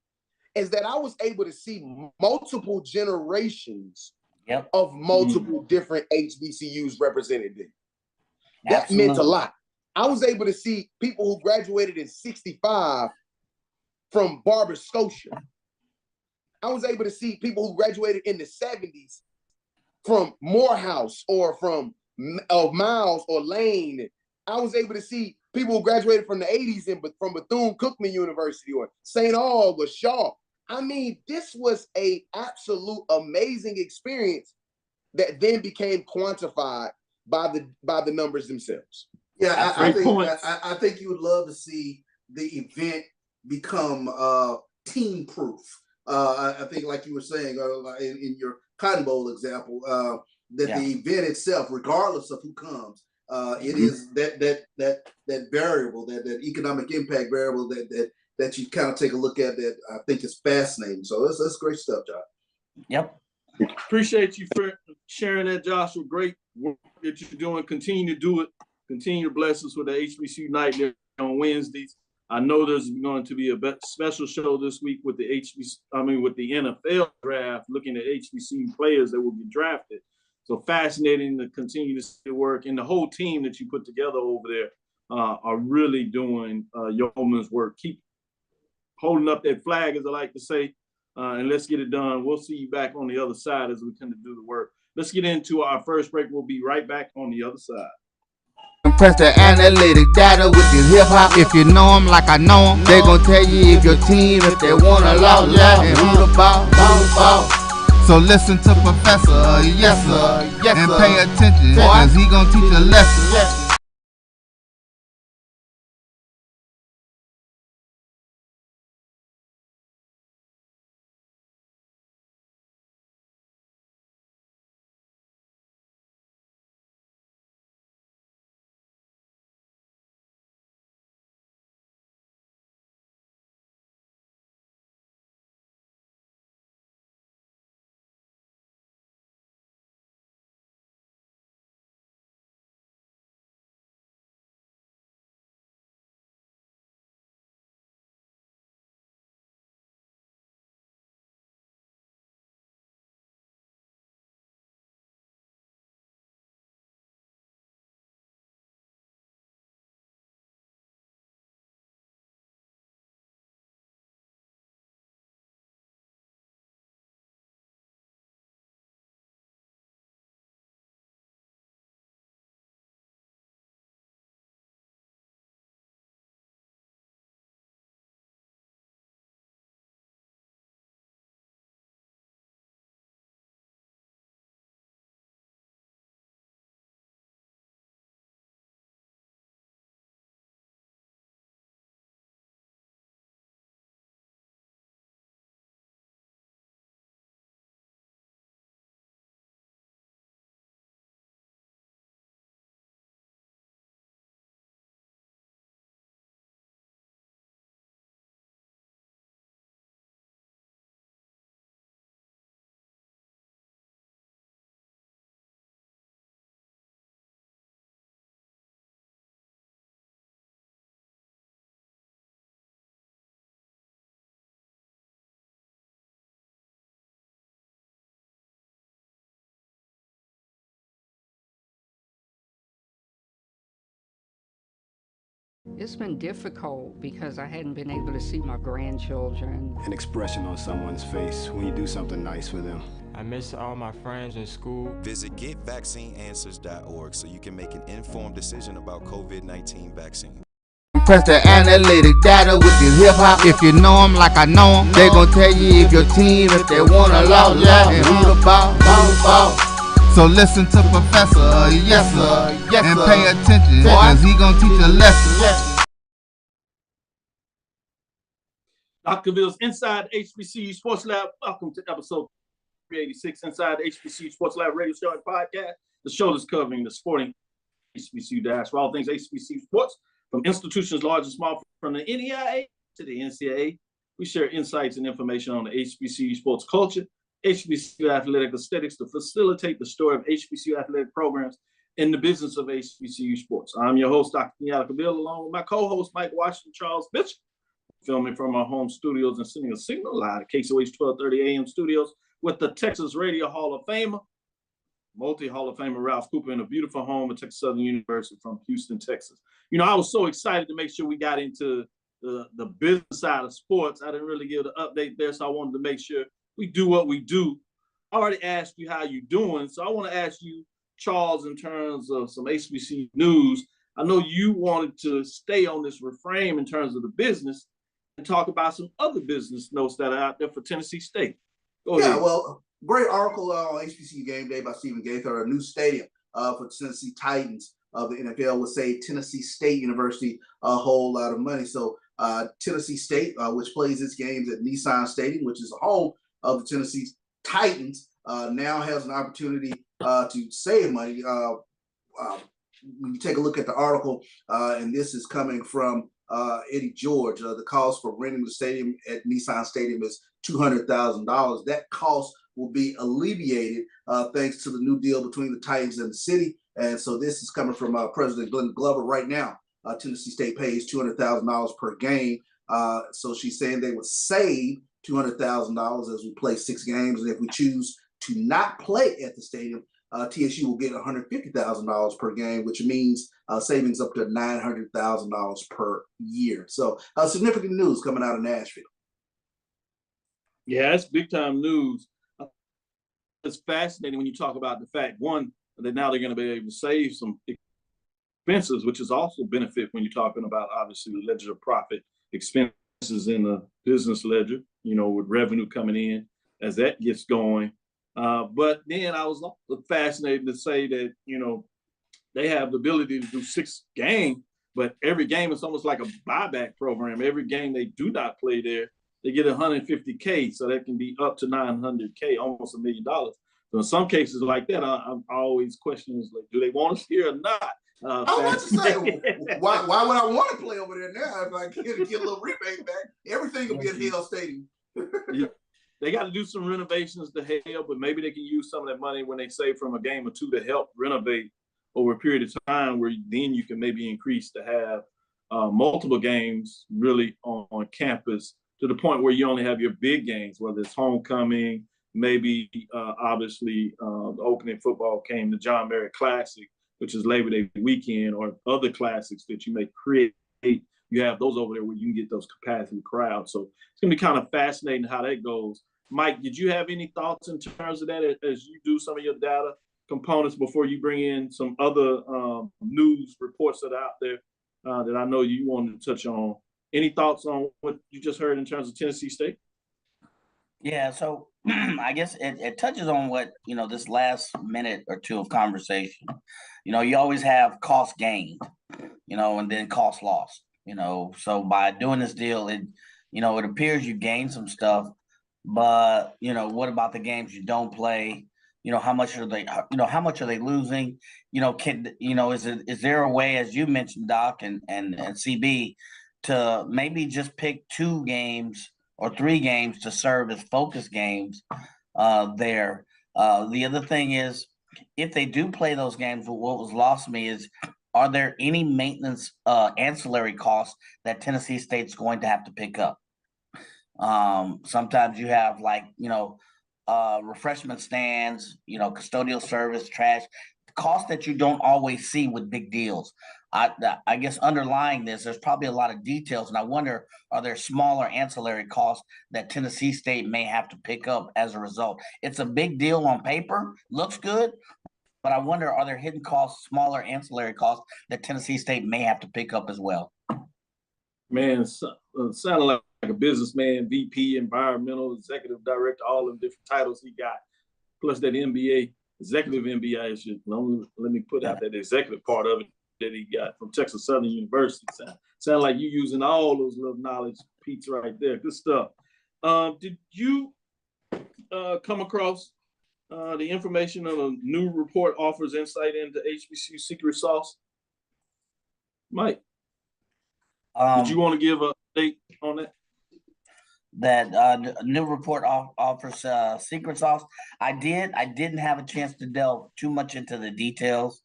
is that I was able to see multiple generations of multiple different HBCUs represented there. That meant a lot. I was able to see people who graduated in 65 from Barber Scotia. I was able to see people who graduated in the 70s from Morehouse or from Miles or Lane. I was able to see people who graduated from the 80s from Bethune-Cookman University or St. Aug or Shaw. I mean, this was an absolute amazing experience that then became quantified by the numbers themselves. Yeah, I think you would love to see the event become team proof. I think, like you were saying in your Cotton Bowl example, that the event itself, regardless of who comes, it is that variable, that economic impact variable that you kind of take a look at, that I think is fascinating. So that's great stuff, Josh. Yep. Appreciate you for sharing that, Joshua. Great work that you're doing. Continue to do it. Continue to bless us with the HBCU night there on Wednesdays. I know there's going to be a special show this week with the NFL draft, looking at HBCU players that will be drafted. So fascinating to continue to see work, and the whole team that you put together over there are really doing yeoman's work. Keep holding up that flag, as I like to say, and let's get it done. We'll see you back on the other side as we kind of do the work. Let's get into our first break. We'll be right back on the other side. Press the analytic data with your hip hop. If you know them like I know them, they gon' tell you if your team, if they want to law, and who the ball. So listen to Professor, yes sir, and pay attention, cause he gon' teach a lesson. It's been difficult because I hadn't been able to see my grandchildren. An expression on someone's face when you do something nice for them. I miss all my friends in school. Visit getvaccineanswers.org so you can make an informed decision about COVID-19 vaccine. Press the analytic data with your hip hop. If you know them like I know them, they gon' tell you if your team, if they want to law, and who the ball. So listen to Professor, yes sir, and pay attention, cause he gon' teach a lesson. Dr. Cavill's Inside HBCU Sports Lab. Welcome to episode 386 Inside HBCU Sports Lab radio show and podcast. The show is covering the sporting HBCU dash for all things HBCU sports, from institutions large and small, from the NEIA to the NCAA. We share insights and information on the HBCU sports culture, HBCU athletic aesthetics to facilitate the story of HBCU athletic programs in the business of HBCU sports. I'm your host, Dr. Kenyatta, along with my co-host, Mike Washington Charles Bishop, filming from our home studios and sending a signal live at KSOH 1230 AM studios with the Texas Radio Hall of Famer, multi-Hall of Famer Ralph Cooper, in a beautiful home at Texas Southern University from Houston, Texas. You know, I was so excited to make sure we got into the business side of sports. I didn't really give an update there, so I wanted to make sure we do what we do. I already asked you how you're doing, so I want to ask you, Charles, in terms of some HBCU news. I know you wanted to stay on this refrain in terms of the business and talk about some other business notes that are out there for Tennessee State. Go ahead. Well, great article on HBCU Game Day by Stephen Gaither. A new stadium for Tennessee Titans of the NFL would save Tennessee State University a whole lot of money. So Tennessee State, which plays its games at Nissan Stadium, which is the home of the Tennessee Titans, now has an opportunity to save money. When you take a look at the article, and this is coming from Eddie George, the cost for renting the stadium at Nissan Stadium is $200,000. That cost will be alleviated thanks to the new deal between the Titans and the city. And so this is coming from President Glenn Glover. Right now, Tennessee State pays $200,000 per game. So she's saying they would save $200,000 as we play 6 games. And if we choose to not play at the stadium, TSU will get $150,000 per game, which means savings up to $900,000 per year. So significant news coming out of Nashville. Yeah, it's big time news. It's fascinating when you talk about the fact, one, that now they're going to be able to save some expenses, which is also benefit when you're talking about obviously the ledger of profit, expenses in the business ledger, with revenue coming in as that gets going. But then I was fascinated to say that, they have the ability to do 6 games, but every game is almost like a buyback program. Every game they do not play there, they get $150K, so that can be up to $900K, almost $1 million. So in some cases like that, I always question is like, do they want us here or not? I want to say, why would I want to play over there now if I get a little rebate back? Everything will be at Hale Stadium. Yeah. They got to do some renovations to help, but maybe they can use some of that money when they save from a game or two to help renovate over a period of time, where then you can maybe increase to have multiple games really on campus, to the point where you only have your big games, whether it's homecoming, maybe obviously the opening football game, the John Merritt Classic, which is Labor Day weekend, or other classics that you may create. You have those over there where you can get those capacity crowds. So it's going to be kind of fascinating how that goes. Mike, did you have any thoughts in terms of that as you do some of your data components before you bring in some other news reports that are out there that I know you wanted to touch on? Any thoughts on what you just heard in terms of Tennessee State? Yeah, so I guess it touches on what, this last minute or two of conversation. You always have cost gained, and then cost lost, So by doing this deal, it appears you gain some stuff, but, what about the games you don't play? How much are they losing? Is there a way, as you mentioned, Doc and CB, to maybe just pick 2 games or 3 games to serve as focus games there? The other thing is, if they do play those games, what was lost to me is, are there any maintenance ancillary costs that Tennessee State's going to have to pick up? Sometimes you have refreshment stands, custodial service, trash, costs that you don't always see with big deals. I guess underlying this, there's probably a lot of details, and I wonder, are there smaller ancillary costs that Tennessee State may have to pick up as a result? It's a big deal on paper, looks good, but I wonder, are there hidden costs, smaller ancillary costs that Tennessee State may have to pick up as well? Man, sounded like a businessman, VP, environmental, executive director, all the different titles he got, plus that MBA, executive MBA. Let me put out that executive part of it that he got from Texas Southern University. Sound like you using all those little knowledge peaks right there. Good stuff. Did you come across the information on a new report offers insight into HBCU secret sauce? Mike, did you want to give an update on that? That new report offers secret sauce. I didn't have a chance to delve too much into the details,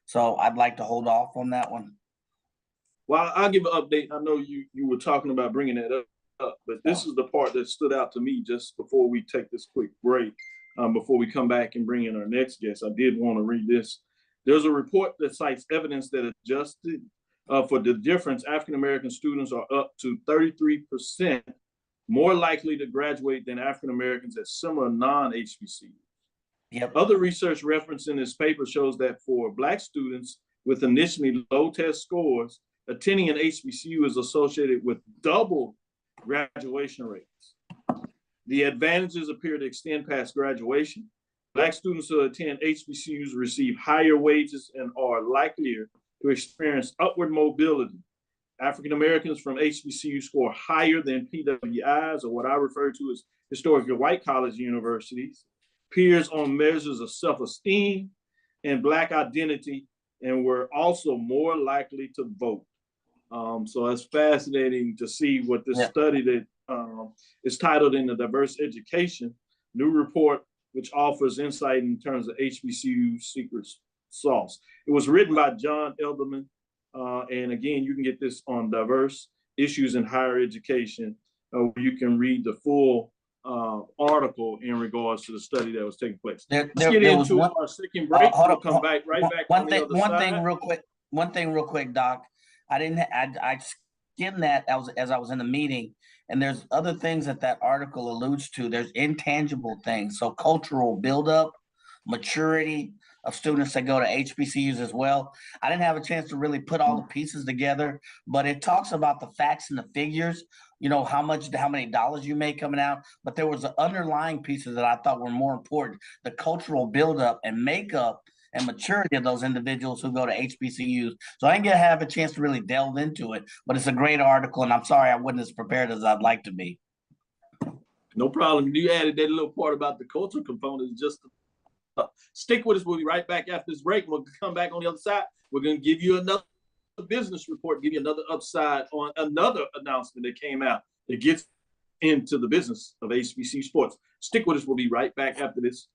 so I'd like to hold off on that one. Well, I'll give an update. I know you were talking about bringing that up, but this is the part that stood out to me just before we take this quick break, before we come back and bring in our next guest. I did want to read this. There's a report that cites evidence that adjusted for the difference, African-American students are up to 33% more likely to graduate than African-Americans at similar non-HBCUs. Yep. Other research referenced in this paper shows that for Black students with initially low test scores, attending an HBCU is associated with double graduation rates. The advantages appear to extend past graduation. Black students who attend HBCUs receive higher wages and are likelier to experience upward mobility. African Americans from HBCU score higher than PWIs, or what I refer to as historically white college universities, peers on measures of self-esteem and Black identity, and were also more likely to vote. So it's fascinating to see what this study that is titled In the Diverse Education, new report, which offers insight in terms of HBCU secret sauce. It was written by John Elderman. And again, you can get this on Diverse Issues in Higher Education, where you can read the full article in regards to the study that was taking place. Let's get into our second break. We'll come back right back on the other side. One thing real quick, Doc. I skimmed that as I was in the meeting, and there's other things that article alludes to. There's intangible things, so cultural buildup, maturity of students that go to HBCUs as well. I didn't have a chance to really put all the pieces together, but it talks about the facts and the figures, you know, how many dollars you make coming out. But there was the underlying pieces that I thought were more important: the cultural buildup and makeup and maturity of those individuals who go to HBCUs. So I didn't have a chance to really delve into it, but it's a great article, and I'm sorry I wasn't as prepared as I'd like to be. No problem. You added that little part about the cultural component. Just stick with us. We'll be right back after this break. We'll come back on the other side. We're going to give you another business report, give you another upside on another announcement that came out that gets into the business of HBCU sports. Stick with us. We'll be right back after this.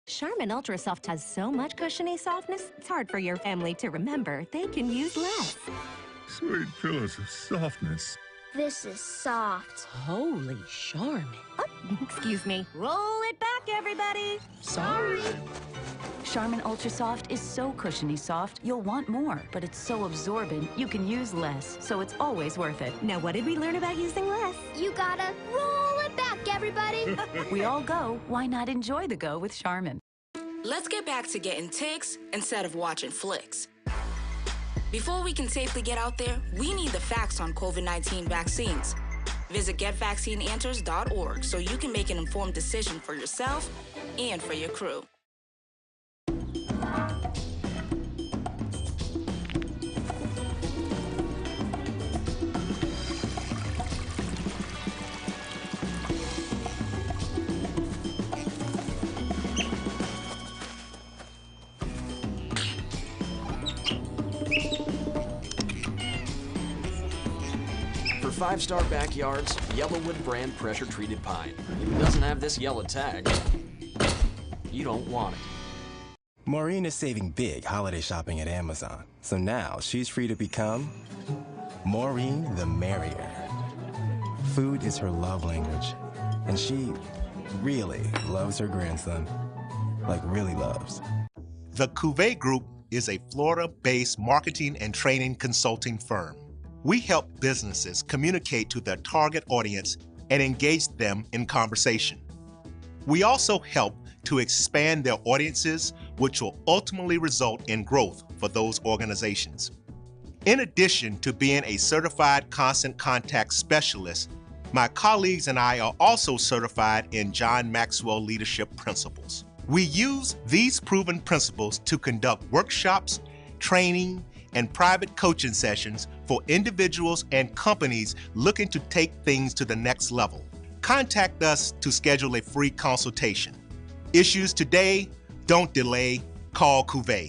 Charmin Ultra Soft has so much cushiony softness, it's hard for your family to remember they can use less. Sweet pillows of softness. This is soft. Holy Charmin. Oh, excuse me. Roll it back, everybody. Sorry. Charmin Ultra Soft is so cushiony soft, you'll want more, but it's so absorbent, you can use less, so it's always worth it. Now, what did we learn about using less? You gotta roll it back, everybody. We all go. Why not enjoy the go with Charmin? Let's get back to getting ticks instead of watching flicks. Before we can safely get out there, we need the facts on COVID-19 vaccines. Visit getvaccineanswers.org so you can make an informed decision for yourself and for your crew. For 5-star backyards, Yellowwood brand pressure-treated pine. If it doesn't have this yellow tag, you don't want it. Maureen is saving big holiday shopping at Amazon, so now she's free to become Maureen the Merrier. Food is her love language, and she really loves her grandson. Like, really loves. The Cavil Group is a Florida-based marketing and training consulting firm. We help businesses communicate to their target audience and engage them in conversation. We also help to expand their audiences, which will ultimately result in growth for those organizations. In addition to being a certified constant contact specialist, my colleagues and I are also certified in John Maxwell Leadership Principles. We use these proven principles to conduct workshops, training, and private coaching sessions for individuals and companies looking to take things to the next level. Contact us to schedule a free consultation. Issues today, don't delay, call Cavil.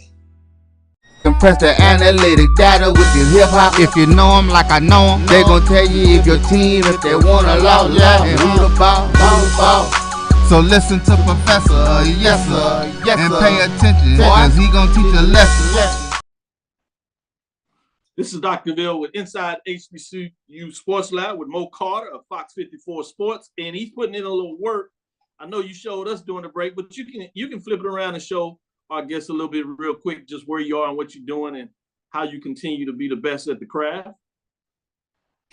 Compress the analytic data with your hip hop. If you know them like I know them, they gon' tell you if your team, if they wanna loud, and who the ball. So listen to Professor, yes sir, and pay attention, cause he gon' teach a lesson. This is Dr. Cavil with Inside HBCU Sports Lab with Mo Carter of Fox 54 Sports, and he's putting in a little work. I know you showed us during the break, but you can flip it around and show our guests a little bit real quick, just where you are and what you're doing and how you continue to be the best at the craft.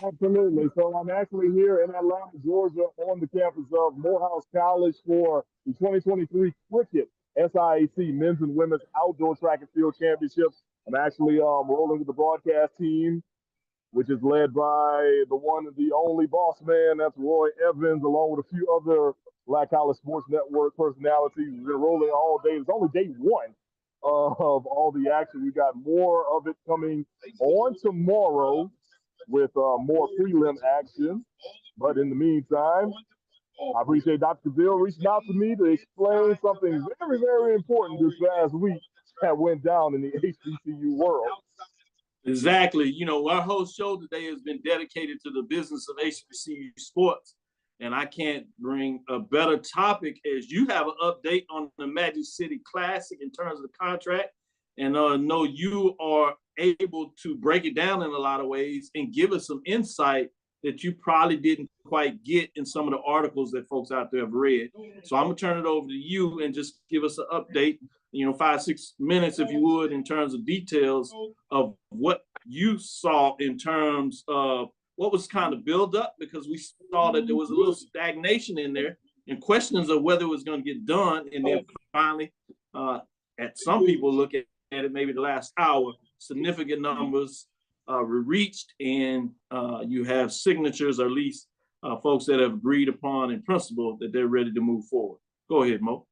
Absolutely. So I'm actually here in Atlanta, Georgia, on the campus of Morehouse College for the 2023 Cricket SIAC Men's and Women's Outdoor Track and Field Championships. I'm actually rolling with the broadcast team, which is led by the one and the only boss man. That's Roy Evans, along with a few other Black College Sports Network personalities. We've been rolling all day. It's only day one of all the action. We got more of it coming on tomorrow with more prelim action. But in the meantime, I appreciate Dr. Cavil reaching out to me to explain something very, very important this past week that went down in the HBCU world. Exactly. Our whole show today has been dedicated to the business of HBCU sports. And I can't bring a better topic as you have an update on the Magic City Classic in terms of the contract. And know you are able to break it down in a lot of ways and give us some insight that you probably didn't quite get in some of the articles that folks out there have read. So I'm gonna turn it over to you and just give us an update, 5-6 minutes, if you would, in terms of details of what you saw in terms of what was kind of build up, because we saw that there was a little stagnation in there and questions of whether it was going to get done. And then finally, at some people look at it, maybe the last hour, significant numbers were reached, and you have signatures, or at least folks that have agreed upon in principle that they're ready to move forward. Go ahead, Mo.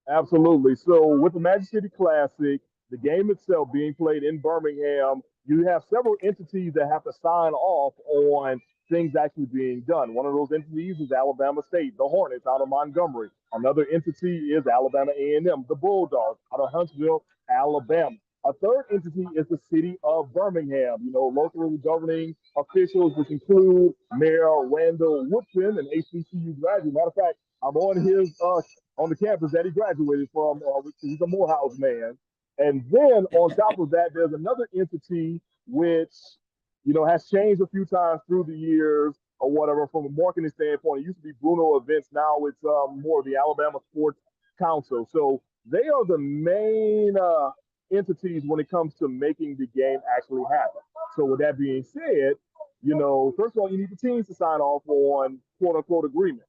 Absolutely. So with the Magic City Classic, the game itself being played in Birmingham, you have several entities that have to sign off on things actually being done. One of those entities is Alabama State, the Hornets out of Montgomery. Another entity is Alabama A&M, the Bulldogs out of Huntsville, Alabama. A third entity is the city of Birmingham, locally governing officials, which include Mayor Randall Woodson, an HBCU graduate. Matter of fact, I'm on the campus that he graduated from. He's a Morehouse man. And then on top of that, there's another entity which, has changed a few times through the years or whatever from a marketing standpoint. It used to be Bruno Events. Now it's more of the Alabama Sports Council. So they are the main entities when it comes to making the game actually happen. So with that being said, first of all, you need the teams to sign off on quote unquote agreements.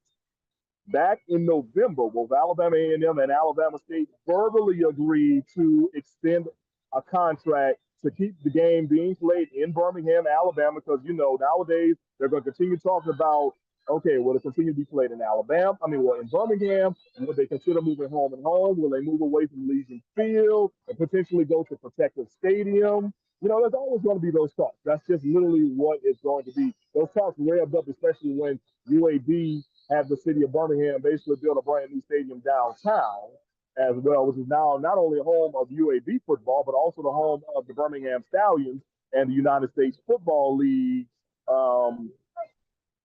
Back in November, both Alabama A&M and Alabama State verbally agreed to extend a contract to keep the game being played in Birmingham, Alabama, because, nowadays they're going to continue talking about, okay, will it continue to be played in Alabama? In Birmingham, would they consider moving home and home? Will they move away from Legion Field and potentially go to Protective Stadium? There's always going to be those talks. That's just literally what it's going to be. Those talks revved up, especially when UAB had the city of Birmingham basically build a brand new stadium downtown as well, which is now not only a home of UAB football, but also the home of the Birmingham Stallions and the United States Football League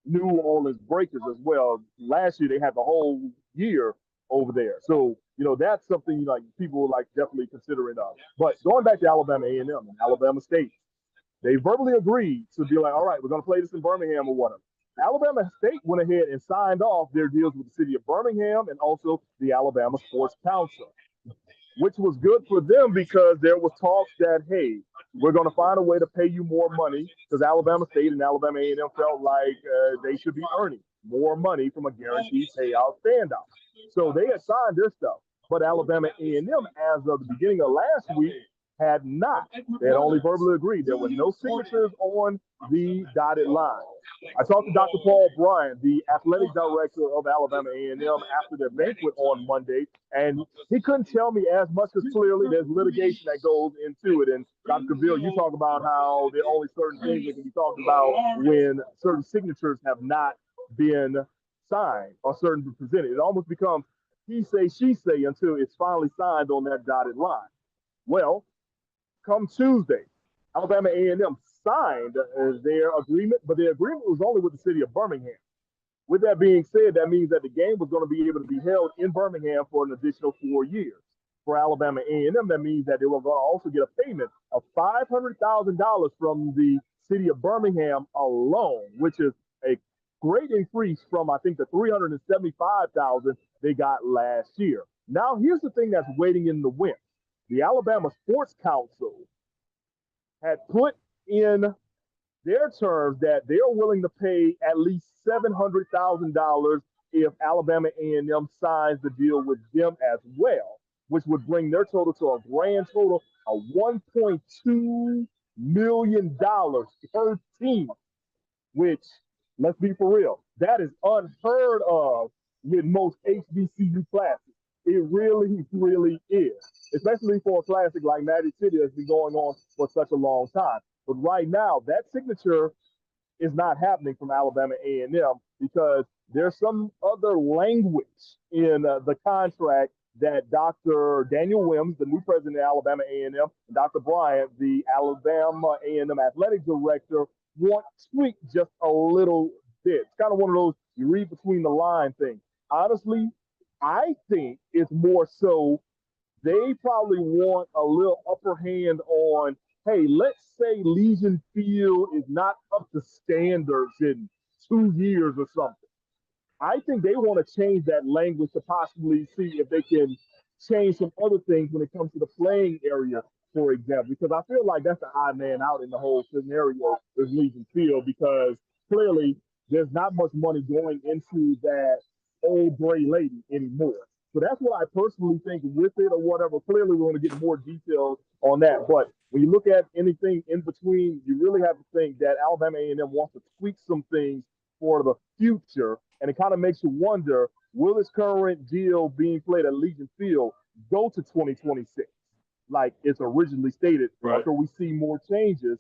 New Orleans Breakers as well. Last year, they had the whole year over there. So, that's something people like definitely considering. But going back to Alabama A&M and Alabama State, they verbally agreed to be like, all right, we're going to play this in Birmingham or whatever. Alabama State went ahead and signed off their deals with the city of Birmingham and also the Alabama Sports Council, which was good for them because there was talk that, hey, we're going to find a way to pay you more money, because Alabama State and Alabama A&M felt like they should be earning more money from a guaranteed payout standout. So they had signed their stuff, but Alabama A&M, as of the beginning of last week, had not. They had only verbally agreed. There were no signatures on the dotted line. I talked to Dr. Paul Bryant, the athletic director of Alabama A&M, after their banquet on Monday, and he couldn't tell me as much as clearly there's litigation that goes into it. And Dr. Cavil, you talk about how there are only certain things that can be talked about when certain signatures have not been signed or certain presented. It almost becomes he say, she say until it's finally signed on that dotted line. Well, come Tuesday, Alabama A&M signed their agreement, but their agreement was only with the city of Birmingham. With that being said, that means that the game was going to be able to be held in Birmingham for an additional 4 years. For Alabama A&M, that means that they were going to also get a payment of $500,000 from the city of Birmingham alone, which is a great increase from, I think, the $375,000 they got last year. Now, here's the thing that's waiting in the wind. The Alabama Sports Council had put in their terms that they're willing to pay at least $700,000 if Alabama A&M signs the deal with them as well, which would bring their total to a grand total of $1.2 million per team, which, let's be for real, that is unheard of with most HBCU classes. It really, really is, especially for a classic like Magic City that's been going on for such a long time. But right now, that signature is not happening from Alabama A&M because there's some other language in the contract that Dr. Daniel Wims, the new president of Alabama A&M, and Dr. Bryant, the Alabama A&M athletic director, want tweaked just a little bit. It's kind of one of those you read between the line things. Honestly, I think it's more so they probably want a little upper hand on, hey, let's say Legion Field is not up to standards in 2 years or something. I think they want to change that language to possibly see if they can change some other things when it comes to the playing area, for example, because I feel like that's the odd man out in the whole scenario with Legion Field because clearly there's not much money going into that old gray lady anymore. So that's what I personally think with it or whatever. Clearly, we're going to get more details on that. But when you look at anything in between, you really have to think that Alabama A&M wants to tweak some things for the future. And it kind of makes you wonder, will this current deal being played at Legion Field go to 2026 like it's originally stated? Right. After we see more changes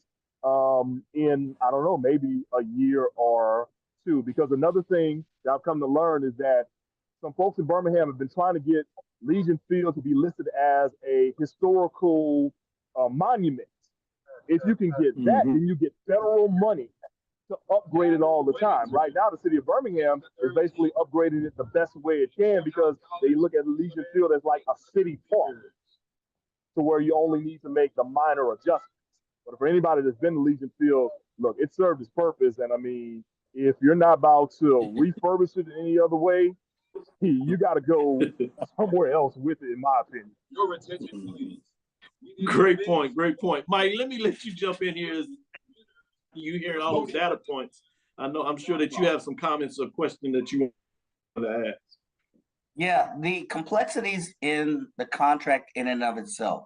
in, I don't know, maybe a year or two? Because another thing that I've come to learn is that some folks in Birmingham have been trying to get Legion Field to be listed as a historical monument. If you can get that, then you get federal money to upgrade it all the time. Right now, the city of Birmingham is basically upgrading it the best way it can because they look at Legion Field as like a city park to where you only need to make the minor adjustments. But for anybody that's been to Legion Field, look, it served its purpose. And I mean, if you're not about to refurbish it any other way, you got to go somewhere else with it, in my opinion. Your attention, please. Great point. Great point. Mike, let me let you jump in here. As you hearing all those data points, I'm sure that you have some comments or questions that you want to ask. Yeah, the complexities in the contract in and of itself.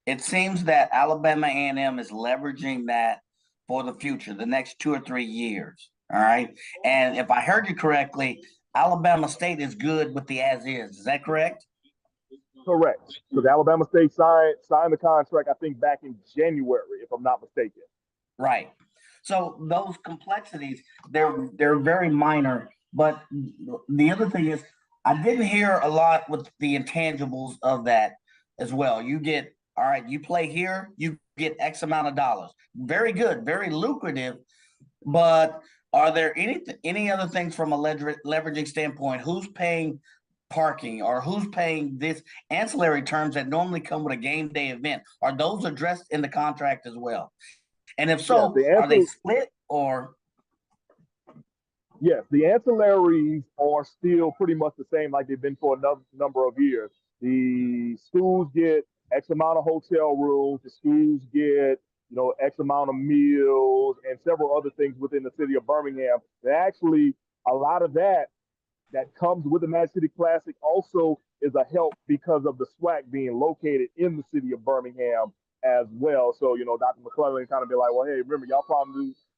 It seems that Alabama A&M is leveraging that for the future, the next 2 or 3 years. All right. And if I heard you correctly, Alabama State is good with the as is. Is that correct? Correct. Because Alabama State signed the contract, I think, back in January, if I'm not mistaken. Right. So those complexities, they're very minor. But the other thing is, I didn't hear a lot with the intangibles of that as well. You get, all right, you play here, you get X amount of dollars. Very good, very lucrative. But are there any other things from a leveraging standpoint? Who's paying parking or who's paying this ancillary terms that normally come with a game day event? Are those addressed in the contract as well? And if so, are they split or? Yes, the ancillaries are still pretty much the same like they've been for a number of years. The schools get X amount of hotel rooms. The schools get, X amount of meals and several other things within the city of Birmingham. That actually, a lot of that comes with the Magic City Classic also is a help because of the SWAC being located in the city of Birmingham as well. So, Dr. McClellan kind of be like, well, hey, remember, y'all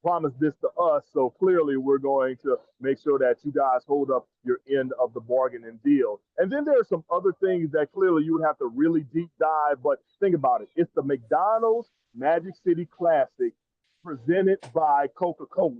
promised this to us, so clearly we're going to make sure that you guys hold up your end of the bargain and deal. And then there are some other things that clearly you would have to really deep dive, but think about it. It's the McDonald's Magic City Classic presented by Coca-Cola.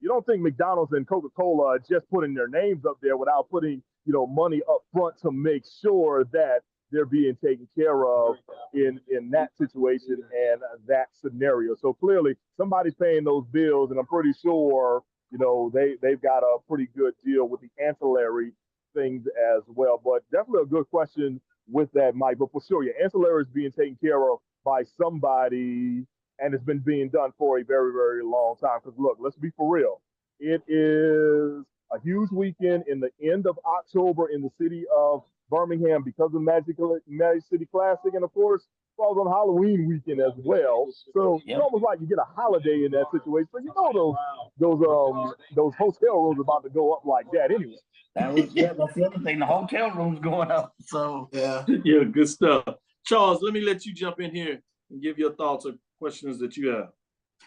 You don't think McDonald's and Coca-Cola are just putting their names up there without putting, money up front to make sure that they're being taken care of in that situation and that scenario. So clearly somebody's paying those bills, and I'm pretty sure, they've got a pretty good deal with the ancillary things as well. But definitely a good question with that, Mike. But for sure, your ancillary is being taken care of by somebody, and it's been being done for a very, very long time. Because look, let's be for real. It is a huge weekend in the end of October in the city of Birmingham because of Magic City Classic, and of course falls on Halloween weekend as well. So it's almost like you get a holiday in that situation. So those hotel rooms are about to go up like that anyway. That's the other thing. The hotel room's going up. So yeah, good stuff. Charles, let me let you jump in here and give your thoughts or questions that you have.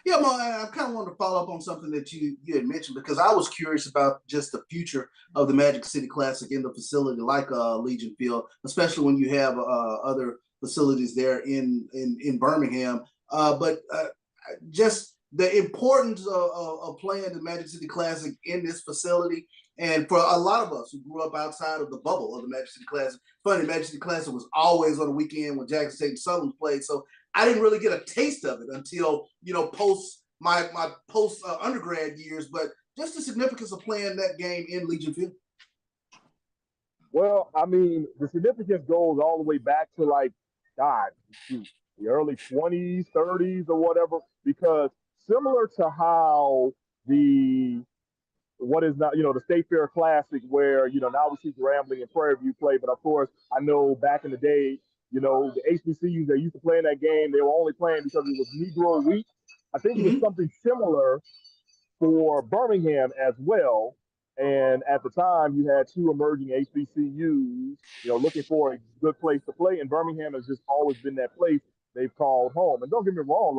Yeah, Mo, I kind of wanted to follow up on something that you had mentioned, because I was curious about just the future of the Magic City Classic in the facility like Legion Field, especially when you have other facilities there in Birmingham. But just the importance of playing the Magic City Classic in this facility. And for a lot of us who grew up outside of the bubble of the Magic City Classic, funny, Magic City Classic was always on the weekend when Jackson State and Southern played. So I didn't really get a taste of it until, post my post undergrad years. But just the significance of playing that game in Legion Field. Well, I mean, the significance goes all the way back to the early 20s, 30s, or whatever, because similar to how what is now, the State Fair Classic, where, now we see Grambling and Prairie View play. But of course, I know back in the day, the HBCUs that used to play in that game, they were only playing because it was Negro Week. I think it was something similar for Birmingham as well. And at the time, you had two emerging HBCUs, looking for a good place to play. And Birmingham has just always been that place they've called home. And don't get me wrong,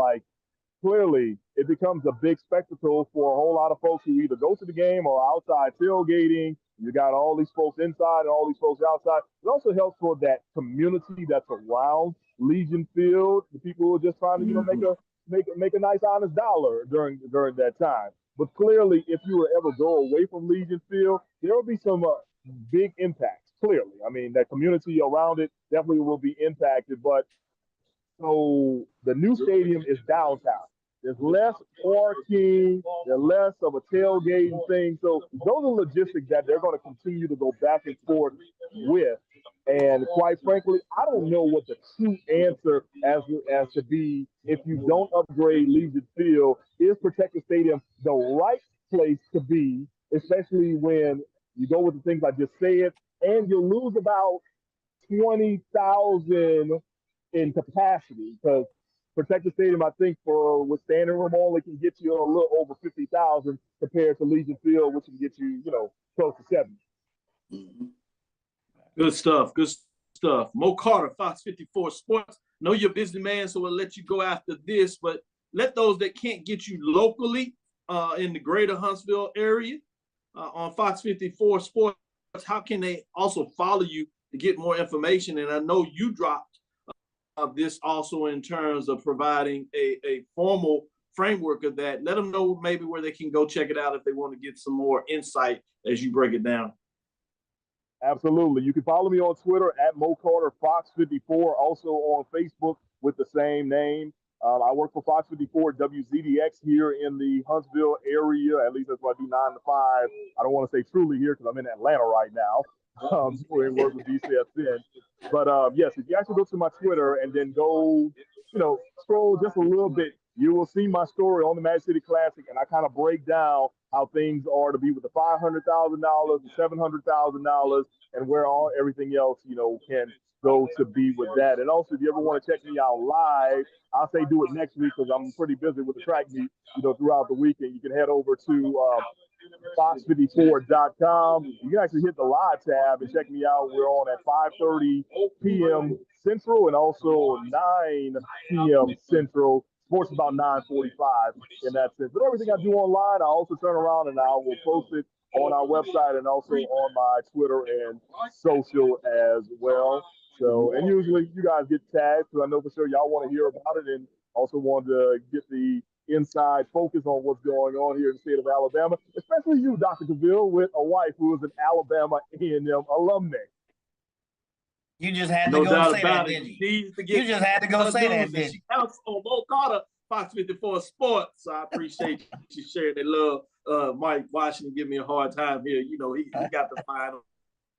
clearly it becomes a big spectacle for a whole lot of folks who either go to the game or outside tailgating. You got all these folks inside and all these folks outside. It also helps for that community that's around Legion Field, the people who are just trying to, make a nice honest dollar during that time. But clearly, if you were ever go away from Legion Field, there will be some big impacts. Clearly, I mean, that community around it definitely will be impacted. But so the new stadium is downtown. There's less parking, there's less of a tailgating thing. So those are logistics that they're going to continue to go back and forth with. And quite frankly, I don't know what the true answer as to be if you don't upgrade Legion Field. Is Protective Stadium the right place to be, especially when you go with the things I just said, and you lose about 20,000 in capacity, because Protective Stadium, I think, with standing room only can get you a little over 50,000 compared to Legion Field, which can get you, close to 70. Mm-hmm. Good stuff. Good stuff. Mo Carter, Fox 54 Sports. Know you're a busy man, so we'll let you go after this, but let those that can't get you locally in the greater Huntsville area on Fox 54 Sports, how can they also follow you to get more information? And I know you dropped this also in terms of providing a formal framework of that. Let them know maybe where they can go check it out if they want to get some more insight as you break it down. Absolutely. You can follow me on Twitter at Mo Carter Fox 54, also on Facebook with the same name. I work for Fox 54 WZDX here in the Huntsville area. At least that's what I do 9 to 5. I don't want to say truly here because I'm in Atlanta right now. Doing work with BCSN. But yes, if you actually go to my Twitter and then go, scroll just a little bit, you will see my story on the Magic City Classic, and I kind of break down how things are to be with the $500,000, the $700,000, and where everything else, can go to be with that. And also, if you ever want to check me out live, I'll say do it next week because I'm pretty busy with the track meet, throughout the weekend. You can head over to fox54.com. You can actually hit the live tab and check me out. We're on at 5:30 p.m. Central and also 9 p.m. Central. Sports about 9:45 in that sense. But everything I do online, I also turn around and I will post it on our website and also on my Twitter and social as well. So, and usually you guys get tagged because I know for sure y'all want to hear about it and also want to get the inside focus on what's going on here in the state of Alabama, especially you, Dr. Cavil, with a wife who is an Alabama A&M alumni. You just had to go say that, didn't you? You just had to go say that, didn't you? She counts on Mo Carter, Fox 54 Sports. So I appreciate you sharing that love. Mike Washington give me a hard time here. He got the final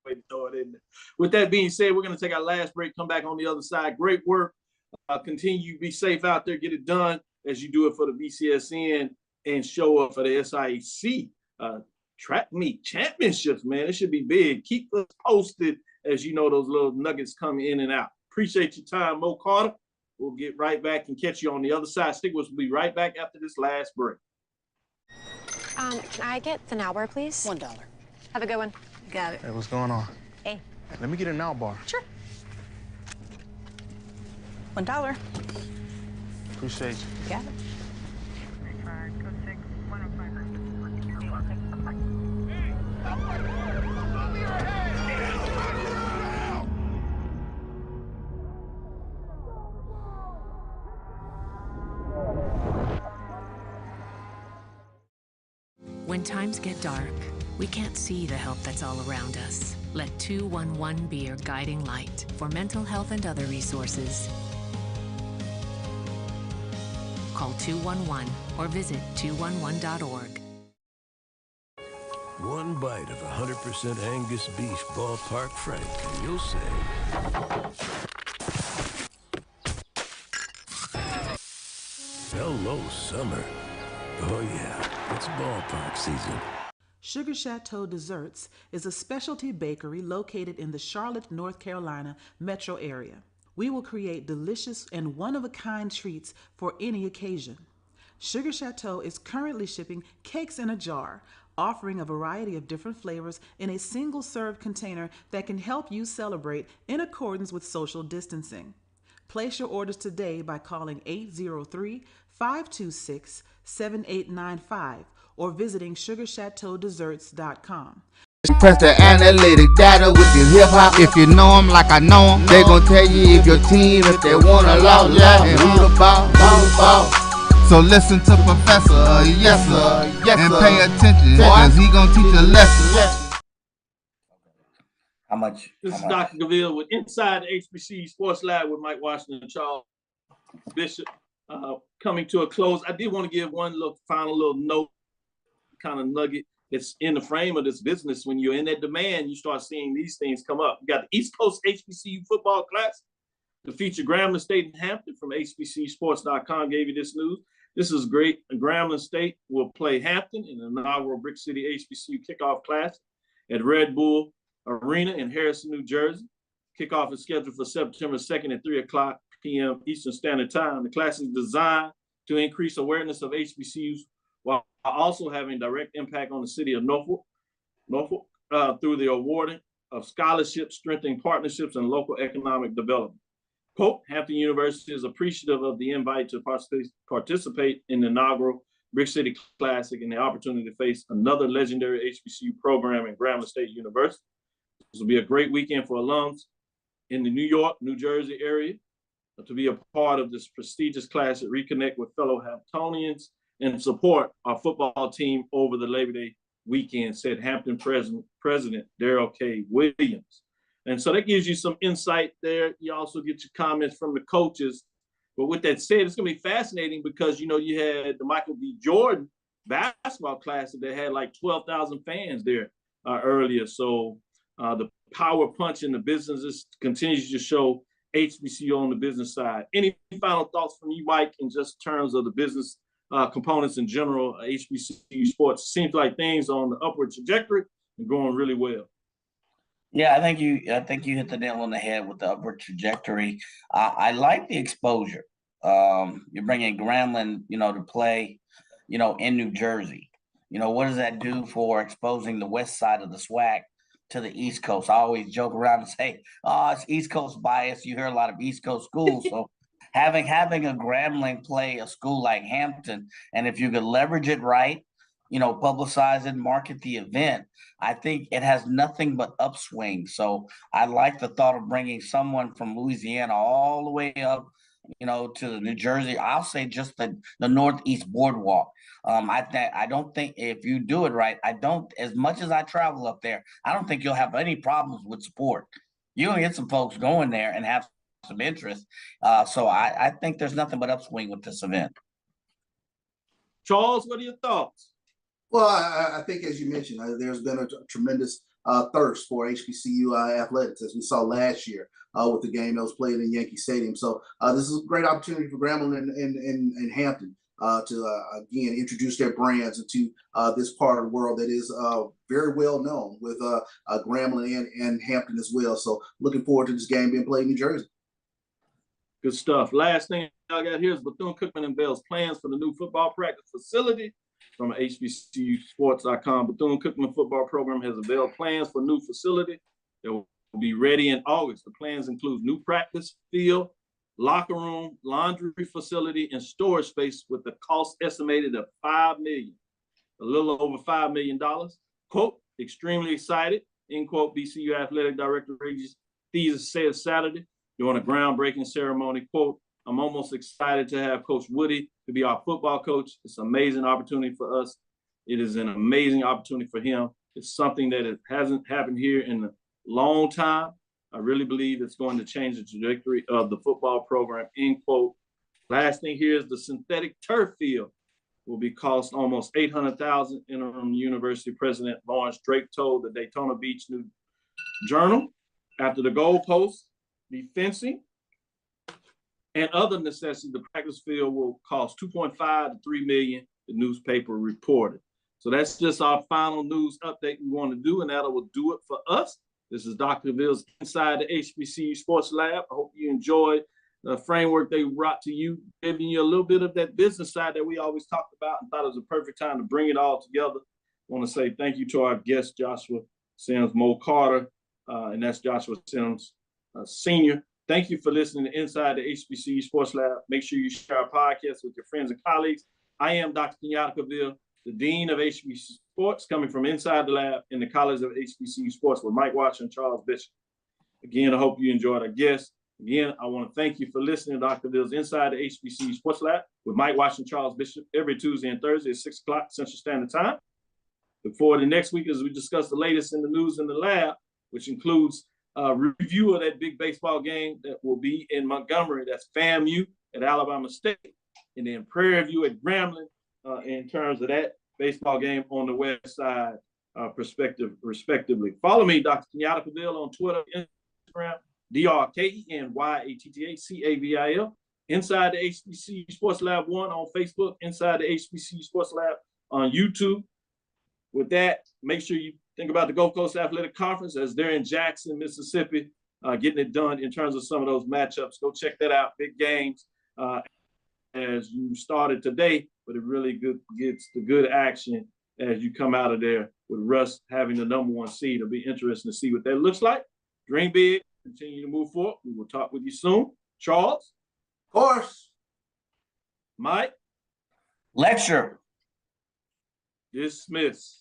way to throw it in there. With that being said, we're going to take our last break, come back on the other side. Great work. Continue, be safe out there, get it done as you do it for the BCSN and show up for the SIAC track meet championships, man. It should be big. Keep us posted as those little nuggets come in and out. Appreciate your time, Mo Carter. We'll get right back and catch you on the other side. Stick with us. We'll be right back after this last break. Can I get the now bar, please? $1. Have a good one. Got it. Hey, what's going on? Hey. Let me get a now bar. Sure. $1. Appreciate you. Got it. When times get dark, we can't see the help that's all around us. Let 211 be your guiding light for mental health and other resources. Call 211 or visit 211.org. One bite of 100% Angus beef ballpark frank, and you'll say, hello, summer. Oh yeah, it's ballpark season. Sugar Chateau Desserts is a specialty bakery located in the Charlotte, North Carolina metro area. We will create delicious and one-of-a-kind treats for any occasion. Sugar Chateau is currently shipping cakes in a jar, offering a variety of different flavors in a single-serve container that can help you celebrate in accordance with social distancing. Place your orders today by calling 803-526-7895 or visiting sugarchateaudesserts.com. Press the analytic data with your hip hop. If you know them like I know them, they gon' tell you if your team, if they wanna law, and who the ball. So listen to Professor, yes sir, and pay attention, cause he gon' teach a lesson. How much? This is Dr. Cavil with Inside the HBCU Sports Lab with Mike Washington and Charles Bishop. Coming to a close, I did want to give one final little note, kind of nugget. It's in the frame of this business. When you're in that demand, you start seeing these things come up. You got the East Coast HBCU football class. The feature Grambling State and Hampton from HBCUsports.com gave you this news. This is great. Grambling State will play Hampton in the inaugural Brick City HBCU kickoff class at Red Bull Arena in Harrison, New Jersey. Kickoff is scheduled for September 2nd at 3:00 p.m. Eastern Standard Time. The class is designed to increase awareness of HBCUs while also having direct impact on the city of Norfolk through the awarding of scholarships, strengthening partnerships, and local economic development. Quote, Hampton University is appreciative of the invite to participate in the inaugural Brick City Classic and the opportunity to face another legendary HBCU program in Grambling State University. This will be a great weekend for alums in the New York, New Jersey area to be a part of this prestigious class and reconnect with fellow Hamptonians and support our football team over the Labor Day weekend, said Hampton President Daryl K. Williams. And so that gives you some insight there. You also get your comments from the coaches. But with that said, it's going to be fascinating because, you know, you had the Michael B. Jordan basketball class that had like 12,000 fans there earlier. So the power punch in the businesses continues to show HBCU on the business side. Any final thoughts from you, Mike, in just terms of the business components in general? HBCU sports seems like things on the upward trajectory and going really well. Yeah, I think you hit the nail on the head with the upward trajectory. I like the exposure. You're bringing Grambling, to play, in New Jersey. What does that do for exposing the west side of the SWAC to the East Coast? I always joke around and say, it's East Coast bias. You hear a lot of East Coast schools. So having a Grambling play a school like Hampton, and if you could leverage it right, publicize it, market the event, I think it has nothing but upswing. So I like the thought of bringing someone from Louisiana all the way up, to New Jersey. I'll say just the Northeast Boardwalk. I don't think if you do it right, as much as I travel up there, I don't think you'll have any problems with support. You'll get some folks going there and have some interest. So I think there's nothing but upswing with this event. Charles, what are your thoughts? Well, I think, as you mentioned, there's been a tremendous thirst for HBCU athletics, as we saw last year with the game that was played in Yankee Stadium. So this is a great opportunity for Grambling and Hampton to, again, introduce their brands into this part of the world that is very well known with Grambling and Hampton as well. So looking forward to this game being played in New Jersey. Good stuff. Last thing I got here is Bethune-Cookman unveils plans for the new football practice facility. From HBCUsports.com, Bethune-Cookman football program has unveiled plans for a new facility that will be ready in August. The plans include new practice field, locker room, laundry facility, and storage space with the cost estimated at $5 million, a little over $5 million. Quote, extremely excited, end quote, BCU Athletic Director Regis Thesis said Saturday during a groundbreaking ceremony, quote, I'm almost excited to have Coach Woody to be our football coach. It's an amazing opportunity for us. It is an amazing opportunity for him. It's something that hasn't happened here in a long time. I really believe it's going to change the trajectory of the football program, end quote. Last thing here is the synthetic turf field will be cost almost $800,000, interim university president Lawrence Drake told the Daytona Beach News Journal. After the goalposts, the fencing, and other necessities, the practice field will cost $2.5 to $3 million, the newspaper reported. So that's just our final news update we want to do, and that will do it for us. This is Dr. Cavill's Inside the HBCU Sports Lab. I hope you enjoyed the framework they brought to you, giving you a little bit of that business side that we always talked about, and thought it was a perfect time to bring it all together. I want to say thank you to our guest, Joshua Sims, Mo Carter, and that's Joshua Sims, Sr. Thank you for listening to Inside the HBCU Sports Lab. Make sure you share our podcast with your friends and colleagues. I am Dr. Kenyatta Cavil, the Dean of HBCU Sports, coming from inside the lab in the College of HBCU Sports with Mike Watch and Charles Bishop. Again, I hope you enjoyed our guests. Again, I want to thank you for listening to Dr. Cavill's Inside the HBCU Sports Lab with Mike Watch and Charles Bishop every Tuesday and Thursday at 6 o'clock Central Standard Time. Look forward to next week as we discuss the latest in the news in the lab, which includes a review of that big baseball game that will be in Montgomery. That's FAMU at Alabama State, and then Prairie View at Grambling in terms of that baseball game on the west side respectively. Follow me, Dr. Kenyatta Cavil, on Twitter, Instagram, DrKenyattaCavil, Inside the HBCU Sports Lab 1 on Facebook, Inside the HBCU Sports Lab on YouTube. With that, make sure you think about the Gulf Coast Athletic Conference as they're in Jackson, Mississippi, getting it done in terms of some of those matchups. Go check that out. Big games as you started today, but it really gets the good action as you come out of there with Russ having the #1 seed. It'll be interesting to see what that looks like. Dream big, continue to move forward. We will talk with you soon. Charles? Of course. Mike? Lecture. Dismiss.